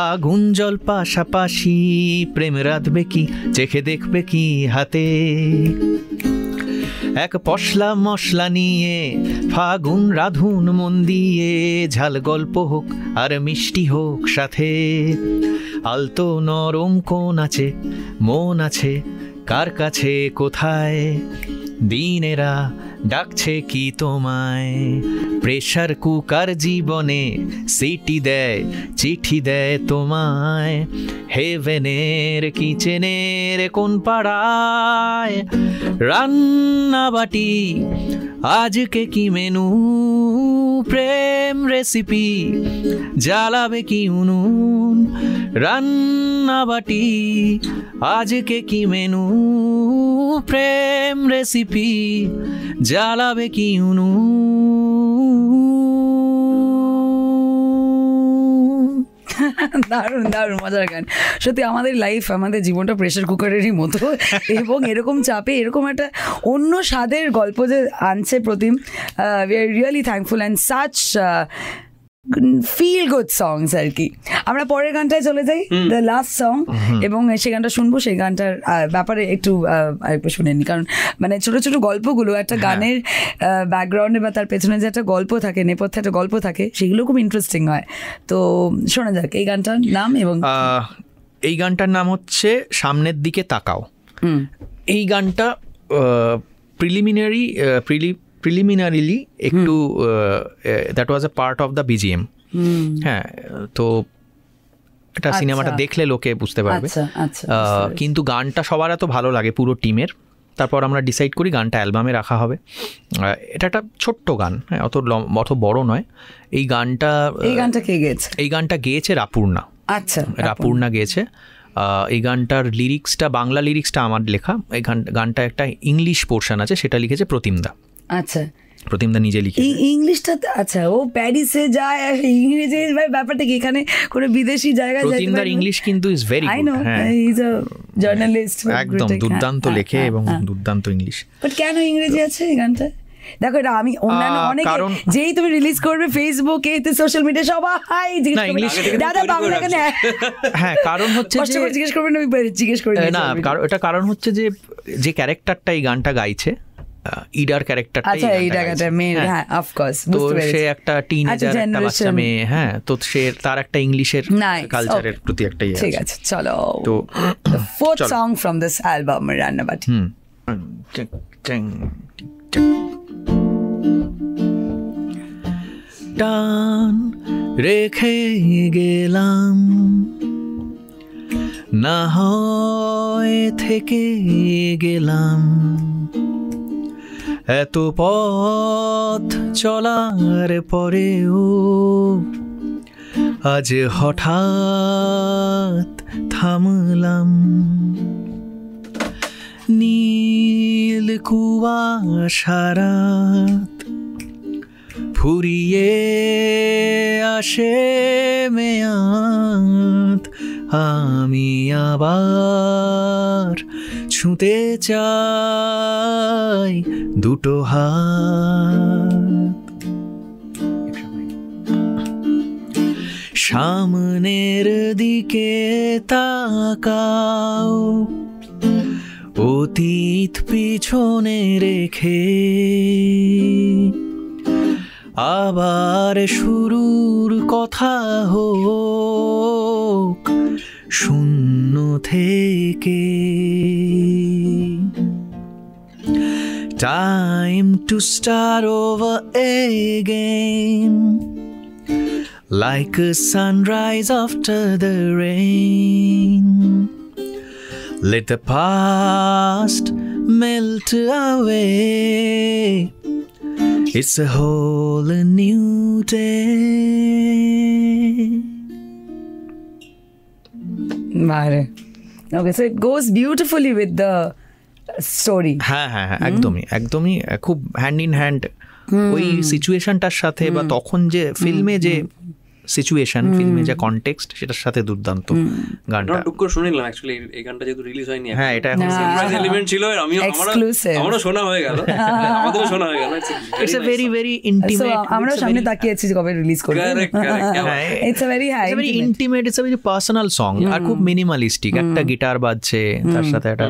আগুন জল পাশাপাশি, প্রেম রাঁধবে কি, চেখে দেখবে কি হাতে, এক পশলা মশলা নিয়ে ফাগুন রাধুন মন দিয়ে, ঝাল গল্প হোক আর মিষ্টি হোক সাথে, আলতো নরম কোন আছে, মন আছে কার কাছে কোথায়, দিনেরা ডাকছে কি তোমায়, প্রেশার কুকার জীবনে সিটি দেয়, চিঠি দেয় তোমায়, হেভেনের কিচেনের কোন পাড়ায়, রান্নাবাটি আজকে কি মেনু, প্রেম রেসিপি জ্বালাবে কি উনুন, রান্নাবাটি আজকে কি মেনু, প্রেম রেসিপি জ্বালাবে কি উনুন। দারুণ দারুণ মজার গান। সত্যি আমাদের লাইফ, আমাদের জীবনটা প্রেসার কুকারেরই মতো, এবং এরকম চাপে এরকম একটা অন্য স্বাদের গল্প যে আনছে Pratim, we are really thankful and such feel good songs আর কি। আমরা পরের গানটায় চলে যাই, দ্য লাস্ট সং, এবং সেই গানটা শুনবো। সেই গানটার ব্যাপারে একটু আরেকবার শুনে নি, কারণ মানে ছোট ছোট গল্পগুলো একটা গানের ব্যাকগ্রাউন্ডে বা তার পেছনে যে একটা গল্প থাকে, নেপথ্যে একটা গল্প থাকে, সেগুলো খুব ইন্টারেস্টিং হয়। তো শোনা যাক এই গানটার নাম। এবং এই গানটার নাম হচ্ছে সামনের দিকে তাকাও। এই গানটা প্রিলিমিনারিলি একটু that was A part of the BGM. হ্যাঁ, তো এটা সিনেমাটা দেখলে লোকে বুঝতে পারবে। কিন্তু গানটা সবার এত ভালো লাগে পুরো টিমের, তারপর আমরা ডিসাইড করি গানটা অ্যালবামে রাখা হবে। এটা একটা ছোট্ট গান, হ্যাঁ, অত বড় নয়। এই গানটা কে গেয়েছে? এই গানটা গেয়েছে রাপুর্ণা। আচ্ছা, রাপুর্ণা গেয়েছে। এই গানটার লিরিক্সটা, বাংলা লিরিক্সটা আমার লেখা। এই গানটা একটা ইংলিশ পোর্শন আছে, সেটা লিখেছে প্রতিমদা। আচ্ছা, প্রতিমদা নিজে লিখে। ইংলিশটা আচ্ছা, ও প্যারিসে যায়, ইংরেজি ব্যাপারটা কি, এখানে কোনো বিদেশি জায়গায় যায়? প্রতিমদার ইংলিশ কিন্তু ইজ ভেরি গুড। হ্যাঁ, হি ইজ আ জার্নালিস্ট, একদম দুর্দান্ত লেখে এবং দুর্দান্ত ইংলিশ। বাট কেন ইংরেজি আছে এই গানটা? দেখো, এটা আমি অন্যান্য অনেক, যেই তুমি রিলিজ করবে ফেসবুকে, সোশ্যাল মিডিয়া, সবাই জিজ্ঞেস করবে দাদা বাংলা কেন। হ্যাঁ, কারণ হচ্ছে জিজ্ঞেস করবেন, আমি জিজ্ঞেস করি না। এটা কারণ হচ্ছে যে ক্যারেক্টারটা এই গানটা গাইছে, ইডার ক্যারেক্টারটা, আচ্ছা ইডার মেন, হ্যাঁ অফ কোর্স, তো সে একটা টিনেজার, একটা বাচ্চা মেয়ে, হ্যাঁ, তো সে তার একটা ইংলিশের কালচারের প্রতি একটা ইয়ে। ঠিক আছে, চলো তো fourth song from this album, Rannabaati. টান রেখে গেলাম, না হয় থেকে গেলাম, এত পথ চলার পরেও আজ হঠাৎ থামলাম। নীল কুয়াশা রাত ফুরিয়ে আসে মেয়াদ, আমি আবার ছুঁতে চাই দুটো হাত। সামনের দিকে তাকাও, অতীত পিছনে রেখে আবার শুরুর কথা হোক শূন্য থেকে। Time to start over again, like a sunrise after the rain. Let the past melt away, it's a whole new day. Mare. Okay, so it goes beautifully with the story. হ্যাঁ হ্যাঁ হ্যাঁ, একদমই খুব হ্যান্ড ইন হ্যান্ড ওই সিচুয়েশনটার সাথে, বা তখন যে ফিল্মে যে সিচুয়েশন, ফিল্মে যে কনটেক্সট, সেটার সাথে দুর্দান্ত গানটা। টুক করে শুনিলাম অ্যাকচুয়ালি, এই গানটা যেহেতু রিলিজ হয়নি, হ্যাঁ, এটা এখন সারপ্রাইজ এলিমেন্ট ছিল, আমারও শোনা হয়ে গেল, আমাদেরও শোনা হয়ে গেল। It's a very very intimate, আমরা সামনে তাকিয়েছি কবে রিলিজ করবে। It's a very high, very intimate, it's a very personal song, আর খুব মিনিমালিস্টিক। একটা গিটার বাজছে, তার সাথে একটা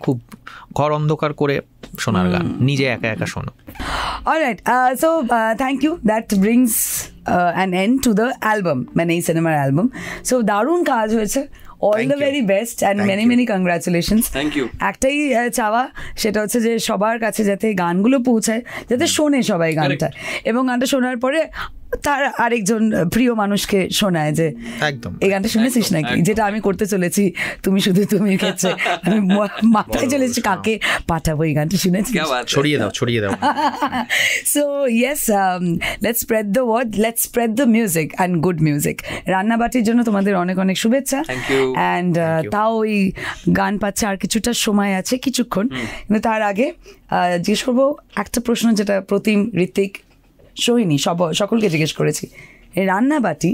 খুব ঘর অন্ধকার করে শোনার গান, নিজে একা একা শোনো। Alright, so thank you, that brings an end to the album, মানে এই সিনেমার অ্যালবাম। সো দারুণ কাজ হয়েছে, all the very best and many congratulations. Thank you. একটাই চাওয়া, সেটা হচ্ছে যে সবার কাছে যাতে গানগুলো পৌঁছায়, যাতে শোনে সবাই গানটা, এবং গানটা শোনার পরে তার আরেকজন প্রিয় মানুষকে শোনায় যে একদম এই গানটা শুনেছিস নাকি, যেটা আমি করতে চলেছি, তুমি শুধু তুমি ক্ষেত্রে আমি মাথায় চলেছি কাকে পাঠাবো এই গানটা শুনেছি, ছড়িয়ে দাও। So yes, let's spread the word, let's spread the music and good music. রান্নাবাটির জন্য তোমাদের অনেক অনেক শুভেচ্ছা। অ্যান্ড তাও ওই গান পাচ্ছে আর কিছুটা সময় আছে, কিছুক্ষণ, কিন্তু তার আগে জিজ্ঞেস করবো একটা প্রশ্ন, যেটা প্রতিম, ঋত্বিক, সোহিনী সকলকে জিজ্ঞেস করেছি। এই রান্নাবাটি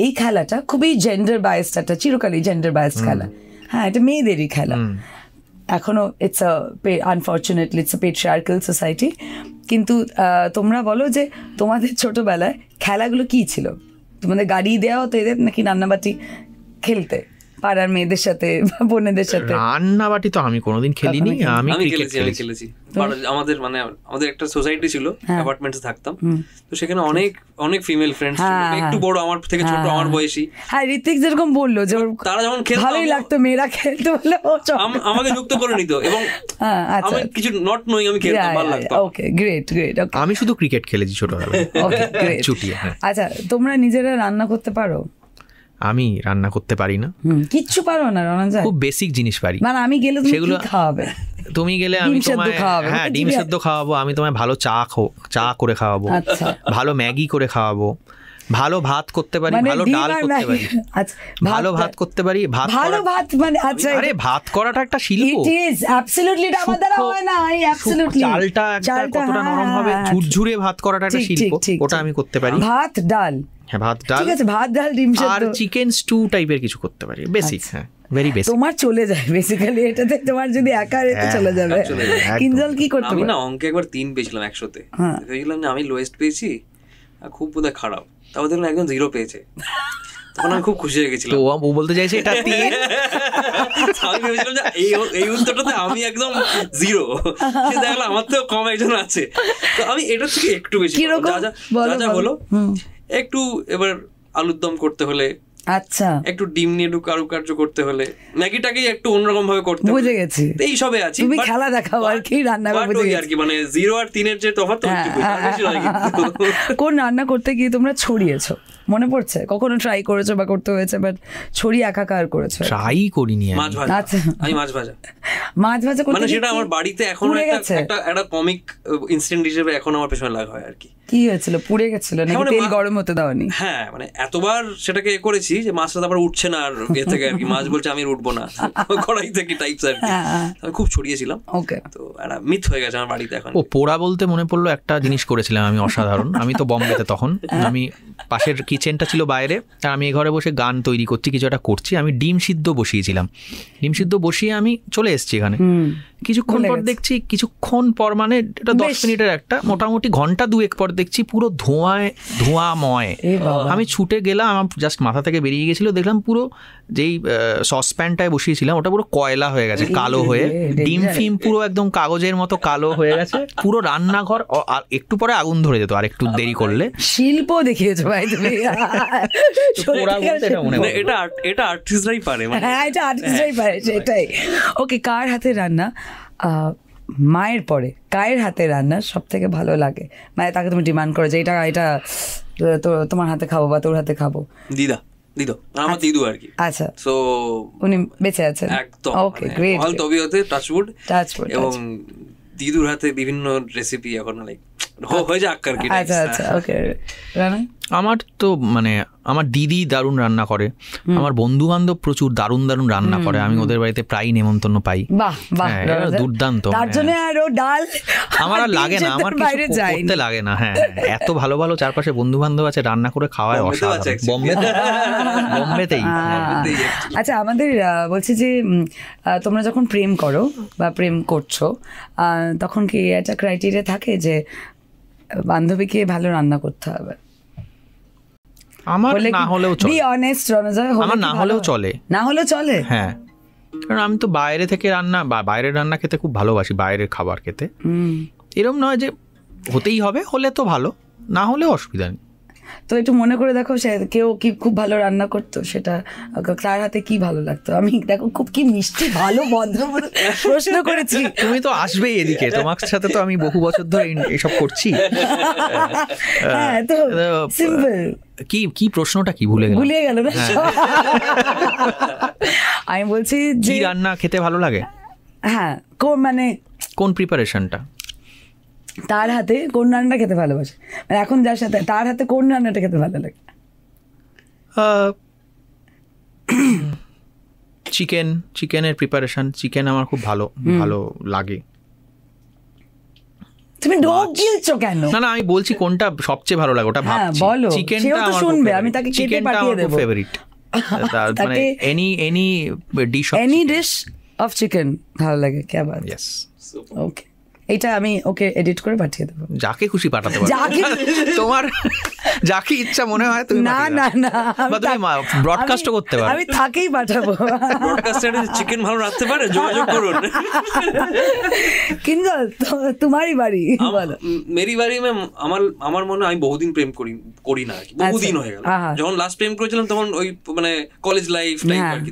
এই খেলাটা খুবই জেন্ডার বায়াসড, একটা চিরকালই জেন্ডার বায়াসড খেলা। হ্যাঁ, এটা মেয়েদেরই খেলা এখনো। It's unfortunately it's a patriarchal society. কিন্তু তোমরা বলো যে তোমাদের ছোটবেলায় খেলাগুলো কি ছিল? তোমাদের গাড়ি দেওয়া হতো এদের, নাকি রান্নাবাটি খেলতে পাড়ার মেয়েদের সাথে বা বোনেদের সাথে? রান্নাবাটি তো আমি কোনোদিন খেলিনি, আমি ক্রিকেট খেলেছি। আমাদের মানে আমাদের একটা সোসাইটি ছিল, অ্যাপার্টমেন্টে থাকতাম, তো সেখানে অনেক অনেক ফিমেল ফ্রেন্ডস ছিল, একটু বড় আমার থেকে ছোট আমার বয়সী। হ্যাঁ, ঋত্বিক যেরকম বললো যে তারা যখন খেলতো ভালোই লাগতো, মেয়েরা খেলতে বলে আমাকে যুক্ত করে নিত, এবং আমি কিছু নট নোই আমি খেলতাম, ভালো লাগতো। ওকে, গ্রেট গ্রেট। আমি শুধু ক্রিকেট খেলেছি ছোটবেলায়। ওকে, গ্রেট। ছুটিয়ে। আচ্ছা, তোমরা নিজেরা রান্না করতে পারো? আমি রান্না করতে পারি না, কিচ্ছু পারো না? রণঞ্জয় খুব বেসিক জিনিস পারি। মানে আমি গেলে সেগুলো খাওয়াবে? তুমি গেলে আমি তোমায়, হ্যাঁ, ডিম সেদ্ধ খাওয়াবো, আমি তোমায় ভালো চা করে খাওয়াবো, ভালো ম্যাগি করে খাওয়াবো, ভালো ভাত করতে পারি, ভালো ডাল করতে পারি, ভালো ভাত করতে পারি। ভালো ভাত মানে আচ্ছা, আরে ভাত করাটা একটা শিল্প। ইট ইজ অ্যাবসলিউটলি, এটা আমার দ্বারা হয় না। অ্যাবসলিউটলি চালটা কতটা নরম হবে, ঝুরঝুরে ভাত করাটা একটা শিল্প, ওটা আমি করতে পারি। ভাত ডাল, হ্যাঁ, ভাত ডাল, ঠিক আছে, ভাত ডাল, ডিম সেদ্ধ আর চিকেন স্টু টাইপের কিছু করতে পারি, বেসিক। হ্যাঁ, ভেরি বেসিক। তোমার চলে যায় বেসিক্যালি এটাতে, তোমার যদি একা রেতে চলে যাবে। কিঞ্জল কি করতে পারে? আমি না অঙ্কে একবার 3 পেয়েছিলাম 100-তে, ভেবেছিলাম যে আমি লোয়েস্ট পেয়েছি, খুব বোধহয় খারাপ, তারপর দেখলাম একজন 0 পেয়েছে, তখন আমি খুব খুশি হয়ে গেছিলাম। তো ও বলতে চাইছে এটা 3। আমি ভেবেছিলাম যে এই উত্তরটাতে আমি একদম 0, দেখলাম আমার তো কম একজন আছে, তো আমি এটা থেকে একটু বেশি যা হলো একটু। এবার আলুর দম করতে হলে, আচ্ছা, একটু ডিম নিয়ে একটু কারুকার্য করতে হলে, ম্যাগিটাকে একটু অন্যরকম ভাবে করতে, বুঝে গেছি, এই সবে আছি। তুমি খেলা দেখাও আর কি, রান্না আর কি, মানে 0 আর 3 এর যে তফাৎ কোন রান্না করতে গিয়ে তোমরা ছড়িয়েছো মনে পড়ছে? কখনো ট্রাই করেছো বা করতে হয়েছে, বাট ছড়ি একাকার করেছো? ট্রাই করিনি। মাছ ভাজা। আচ্ছা, আমি মাছ ভাজা করতে, মানে সেটা আমার বাড়িতে এখন একটা কমিক ইনসিডেন্ট হিসেবে এখন আমার পেছনে লাগা হয় আর কি। কি হয়েছিল? পুড়ে গেছিল নাকি তেল গরম হতে দাওনি? হ্যাঁ, মানে এতবার সেটাকে করেছি যে মাছটা তারপর উঠছে না আর এ থেকে আর কি, মাছ বলছে আমি উঠবো না কড়াই থেকে টাইপস আর কি। আমি খুব ছড়িয়েছিলাম। ওকে, তো একটা মিথ হয়ে গেছে আমার বাড়িতে এখন। ও, পোড়া বলতে মনে পড়লো, একটা জিনিস করেছিলাম আমি অসাধারণ। আমি তো বম্বেতে তখন, আমি পাশের কিচেনটা ছিল বাইরে, আর আমি ঘরে বসে গান তৈরি করছি, কিছু একটা করছি। আমি ডিম সিদ্ধ বসিয়েছিলাম, ডিম সিদ্ধ বসিয়ে আমি চলে এসেছি এখানে। কিছুক্ষণ পর দেখছি, কিছুক্ষণ পর মানে এটা 10 মিনিটের একটা, মোটামুটি ঘন্টা 2 পর দেখছি পুরো ধোঁয়াময়। আমি ছুটে গেলাম, আমার জাস্ট মাথা থেকে বেরিয়ে গেছিল, দেখলাম পুরো যেই সসপ্যানটায় বসিয়েছিলাম ওটা পুরো কয়লা হয়ে গেছে, কালো হয়ে, ডিম ফিম পুরো একদম কাগজের মতো কালো হয়ে গেছে পুরো রান্নাঘর। আর একটু পরে আগুন ধরে যেত আর একটু দেরি করলে। শিল্প দেখিয়েছো ভাই তুমি। এটা আর্টিস্টরাই পারে, হ্যাঁ, এটা আর্টিস্টরাই পারে, সেটাই। ওকে, কার হাতে রান্না মায়ের পরে কায়ের হাতে রান্না সব থেকে ভালো লাগে? মানে তাকে তুমি ডিমান্ড করো যে এটা তোমার হাতে খাবো বা তোর হাতে খাবো? দিদা, আমার দিদু আর কি। আচ্ছা, সো উনি বেঁচে আছেন? একদম। ওকে, গ্রেট। অল তবিয়তে টাচউড, এবং দিদুর হাতে বিভিন্ন রেসিপি এখন লাইক হয়ে যায় আক্কার কি। আচ্ছা আচ্ছা, ওকে। রানা? আমার তো মানে আমার দিদি দারুণ রান্না করে, আমার বন্ধু বান্ধব প্রচুর দারুণ দারুণ রান্না করে, আমি ওদের বাড়িতে প্রায় নেমন্তন্ন পাই। বাহ বাহ, দুর্দান্ত। তার জন্য আরো ডাল আমার আর লাগে না, আমার কিছু করতে লাগে না। হ্যাঁ, এত ভালো ভালো চারপাশে বন্ধু বান্ধব আছে, রান্না করে খাওয়ায় অসাধারণ। বোম্বেতেই। আচ্ছা, আমাদের বলছি যে তোমরা যখন প্রেম করো বা প্রেম করছো, তখন কি একটা ক্রাইটেরিয়া থাকে যে বান্ধবীকে ভালো রান্না করতে হবে? আমার না হলেও চলে, বি অনেস্ট রণজয়, আমার না হলেও চলে। না হলেও চলে? হ্যাঁ, কারণ আমি তো বাইরে থেকে রান্না বা বাইরের রান্না খেতে খুব ভালোবাসি, বাইরের খাবার খেতে। এরকম নয় যে হতেই হবে, হলে তো ভালো, না হলেও অসুবিধা নেই। তো একটু মনে করে দেখো, সে কেউ কি খুব ভালো রান্না করতো, সেটা তার হাতে কি ভালো লাগতো? আমি দেখো খুব কি মিষ্টি ভালো ভদ্র প্রশ্ন করেছি। তুমি তো আসবেই এদিকে, তোমার সাথে তো আমি বহু বছর ধরে এসব করছি। হ্যাঁ, তো সিম্পল। কি প্রশ্নটা কি ভুলে গেল না? আমি বলছি যে রান্না খেতে ভালো লাগে। হ্যাঁ, মানে কোন প্রিপারেশনটা? তার হাতে কোন রান্নাটা খেতে ভালোবাসে, মানে এখন যার সাথে, তার হাতে কোন রান্নাটা খেতে ভালো লাগে? চিকেনের প্রিপারেশন, চিকেন আমার খুব ভালো লাগে। তুমি ডগ গিলছো কেন? না না, আমি বলছি কোনটা সবচেয়ে ভালো লাগে, ওটা ভাবছি। বলো, চিকেনটা সেও তো আমার শুনবে, আমি তাকে কেটে পাঠিয়ে দেব। ফেভারিট, মানে এনি ডিশ অফ চিকেন ভালো লাগে। কে বাত। ইয়েস, ওকে, এটা আমি ওকে এডিট করে পাঠিয়ে দেবো। যাকে খুশি পাঠাতে পারো, তোমার যাকে ইচ্ছা মনে হয় তুমি। না না না, বা তুমি ব্রডকাস্টও করতে পারো। আমি তাকেই পাঠাবো। ব্রডকাস্টারে চিকেন ভালো রাখতে পারে, যোগাযোগ করুন। কিন্তু তোমারই বাড়ি বলো। মেরি বাড়ি ম্যাম, আমার মনে হয় আমি বহুদিন প্রেম করি না আর কি, বহুদিন হয়ে গেল। যখন লাস্ট প্রেম করেছিলাম তখন ওই মানে কলেজ লাইফ টাইপ আর কি।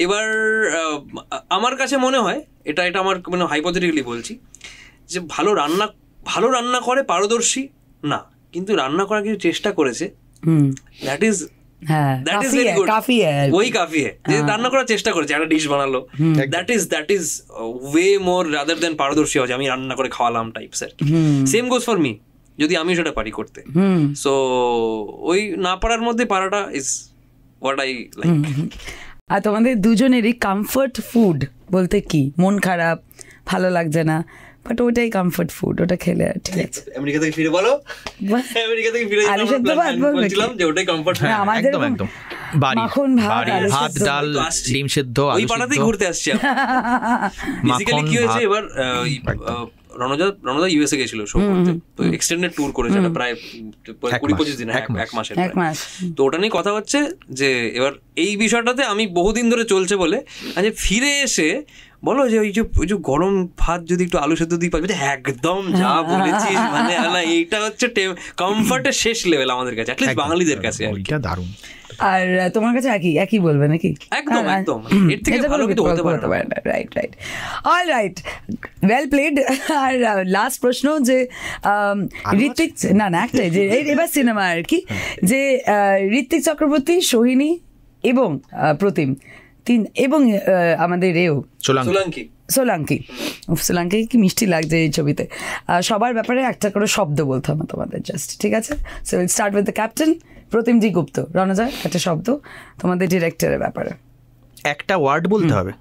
এবার আমার কাছে মনে হয় এটা আমার মানে হাইপোথেটিক্যালি বলছি যে ভালো রান্না করে পারদর্শী না, কিন্তু রান্না করার কিছু চেষ্টা করেছে, দ্যাট ইজ ভেরি গুড। ওই কাফি হ্যায়, যে রান্না করার চেষ্টা করেছে, একটা ডিশ বানালো, that is way more rather than পারদর্শী হচ্ছে আমি রান্না করে খাওয়ালাম টাইপস আর কি। সেম গোজ ফর মি, যদি আমি সেটা পারি করতে। সো ওই না পারার মধ্যে পারাটা ইজ হোয়াট আই লাইক। আর তোমাদের দুজনেরই কমফর্ট ফুড বলতে কি? মন খারাপ, ভালো লাগছে না, বাট ওটাই কমফর্ট ফুড, ওটা খেলে ঠিক আছে। আমেরিকা থেকে ফিরে বলো, আমেরিকা থেকে ফিরে বলছিলাম যে ওটাই কমফর্ট। একদম একদম বাড়ি, মাখন ভাত ডাল ডিম সিদ্ধ, ওই পাড়াতেই ঘুরতে আসছি। বেসিক্যালি কি হয়েছে এবার, রণদা ইউএসএ গেছিল শো করতে, তো এক্সটেন্ডেড ট্যুর করেছে প্রায় 20-25 দিন, এক মাসের। তো ওটা নিয়ে কথা হচ্ছে যে এবার এই বিষয়টাতে আমি বহুদিন ধরে চলছে বলে, আচ্ছা ফিরে এসে বলো যে ওই যে গরম ভাত যদি একটু আলু সেদ্ধ দিয়ে পাবে, একদম যা বলেছিস, মানে এইটা হচ্ছে কমফর্টের শেষ লেভেল আমাদের কাছে, অ্যাটলিস্ট বাঙালিদের কাছে। এটা দারুণ। আর তোমার কাছে একই বলবে নাকি? একদম একদম, এর থেকে ভালো কিছু হতে পারে না। Right, all right, well played. আর লাস্ট প্রশ্ন যে ঋত্বিক, না একটাই, যে এবার সিনেমা আর কি, যে ঋত্বিক চক্রবর্তী, সোহিনী এবং প্রতিম, এবং আমাদের সোলাঙ্কি কি মিষ্টি লাগছে এই ছবিতে। সবার ব্যাপারে একটা করে শব্দ বলতে হবে তোমাদের, জাস্ট, ঠিক আছে? So will start with the captain Pratimji Gupta. Ranja, একটা শব্দ তোমাদের ডিরেক্টরের ব্যাপারে। একটা ওয়ার্ড বলতে হবে,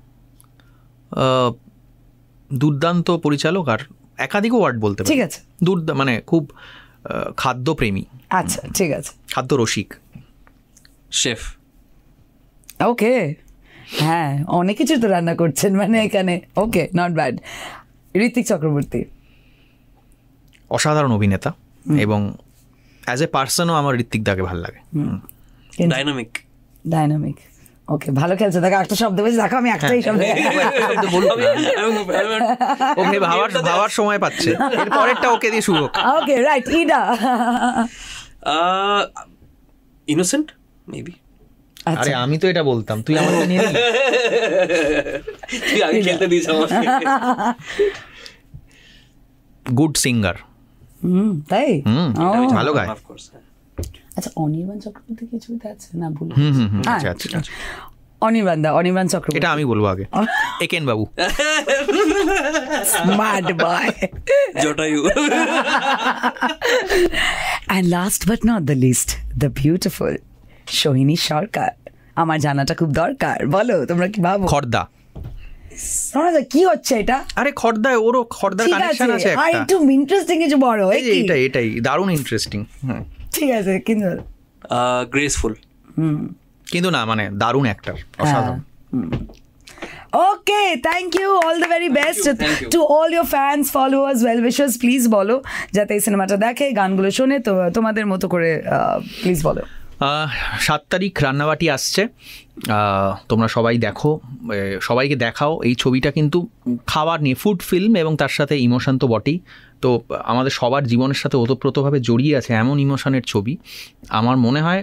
দুর্দান্ত পরিচালক, আর একাধিকও ওয়ার্ড বলতে হবে। ঠিক আছে, মানে খুব খাদ্যপ্রেমী। আচ্ছা ঠিক আছে, খাদ্য রসিক, শেফ। ওকে, হ্যাঁ অনেক কিছু তো রান্না করছেন মানে এখানে। ওকে, নট ব্যাড। ঋত্বিক চক্রবর্তী অসাধারণ অভিনেতা, এবং অ্যাজ এ পার্সনও আমার ঋত্বিক দাকে ভালো লাগে। ডাইনামিক। ওকে, ভালো খেলছে। দেখো একটা শব্দ বলছি, দেখো আমি একটাই শব্দ ওকে ভাবার সময় পাচ্ছে, এর পরেরটা ওকে দিয়ে শুরু হোক। ওকে, রাইট। Ida innocent maybe. আরে আমি তো এটা বলতাম, তুই আমাকে নিয়ে তুই আগে খেলতে দিস আমাকে। Good singer. তাই? ভালো গায়। আচ্ছা, অনির্বাণ চক্রবর্তী কিছু আছে না? ভুল। আচ্ছা আচ্ছা, অনির্বাণ চক্রবর্তী, এটা আমি বলবো আগে। Eken Babu, smart boy, Jatayu. And last but not the least, the beautiful Sohini Sarkar. আমার জানাটা খুব দরকার, বলো তোমরা কি ভাবো? খর্দা। কি হচ্ছে এটা? আরে খর্দায় ওরও খর্দার কানেকশন আছে একটা। একটু ইন্টারেস্টিং কিছু বড়, এটাই দারুণ ইন্টারেস্টিং। ঠিক আছে, কিন্তু গ্রেসফুল, কিন্তু না মানে দারুণ অ্যাক্টর, অসাধারণ। Okay, thank you, all the very best to all your fans, followers, well wishers. Please বলো যাতে এই সিনেমাটা দেখে, গানগুলো শোনে, তো তোমাদের মতো করে প্লিজ বলো। 7 তারিখ রান্নাবাটি আসছে, তোমরা সবাই দেখো, সবাইকে দেখাও। এই ছবিটা কিন্তু খাবার নিয়ে, ফুড ফিল্ম, এবং তার সাথে ইমোশন তো বটেই। তো আমাদের সবার জীবনের সাথে ওতপ্রোতভাবে জড়িয়ে আছে এমন ইমোশনের ছবি। আমার মনে হয়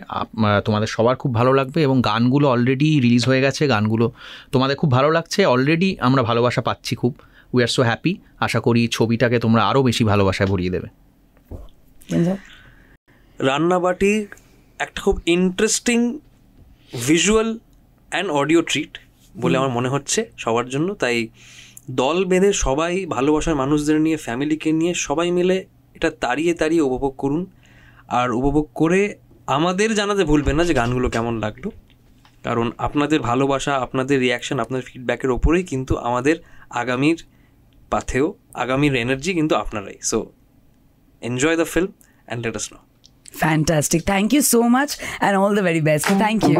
তোমাদের সবার খুব ভালো লাগবে, এবং গানগুলো অলরেডি রিলিজ হয়ে গেছে, গানগুলো তোমাদের খুব ভালো লাগছে অলরেডি, আমরা ভালোবাসা পাচ্ছি খুব। We are so happy. আশা করি ছবিটাকে তোমরা আরও বেশি ভালোবাসায় ভরিয়ে দেবে। রান্নাবাটি একটা খুব interesting visual and audio treat বলে আমার মনে হচ্ছে সবার জন্য। তাই দল বেঁধে সবাই ভালোবাসার মানুষদের নিয়ে, ফ্যামিলিকে নিয়ে সবাই মিলে এটা তাড়িয়ে উপভোগ করুন। আর উপভোগ করে আমাদের জানাতে ভুলবেন না যে গানগুলো কেমন লাগলো, কারণ আপনাদের ভালোবাসা, আপনাদের রিয়াকশান, আপনাদের ফিডব্যাকের ওপরেই কিন্তু আমাদের আগামীর পাথেয়, আগামীর এনার্জি কিন্তু আপনারাই। So enjoy the film and let us no. Fantastic. Thank you so much and all the very best. Thank you.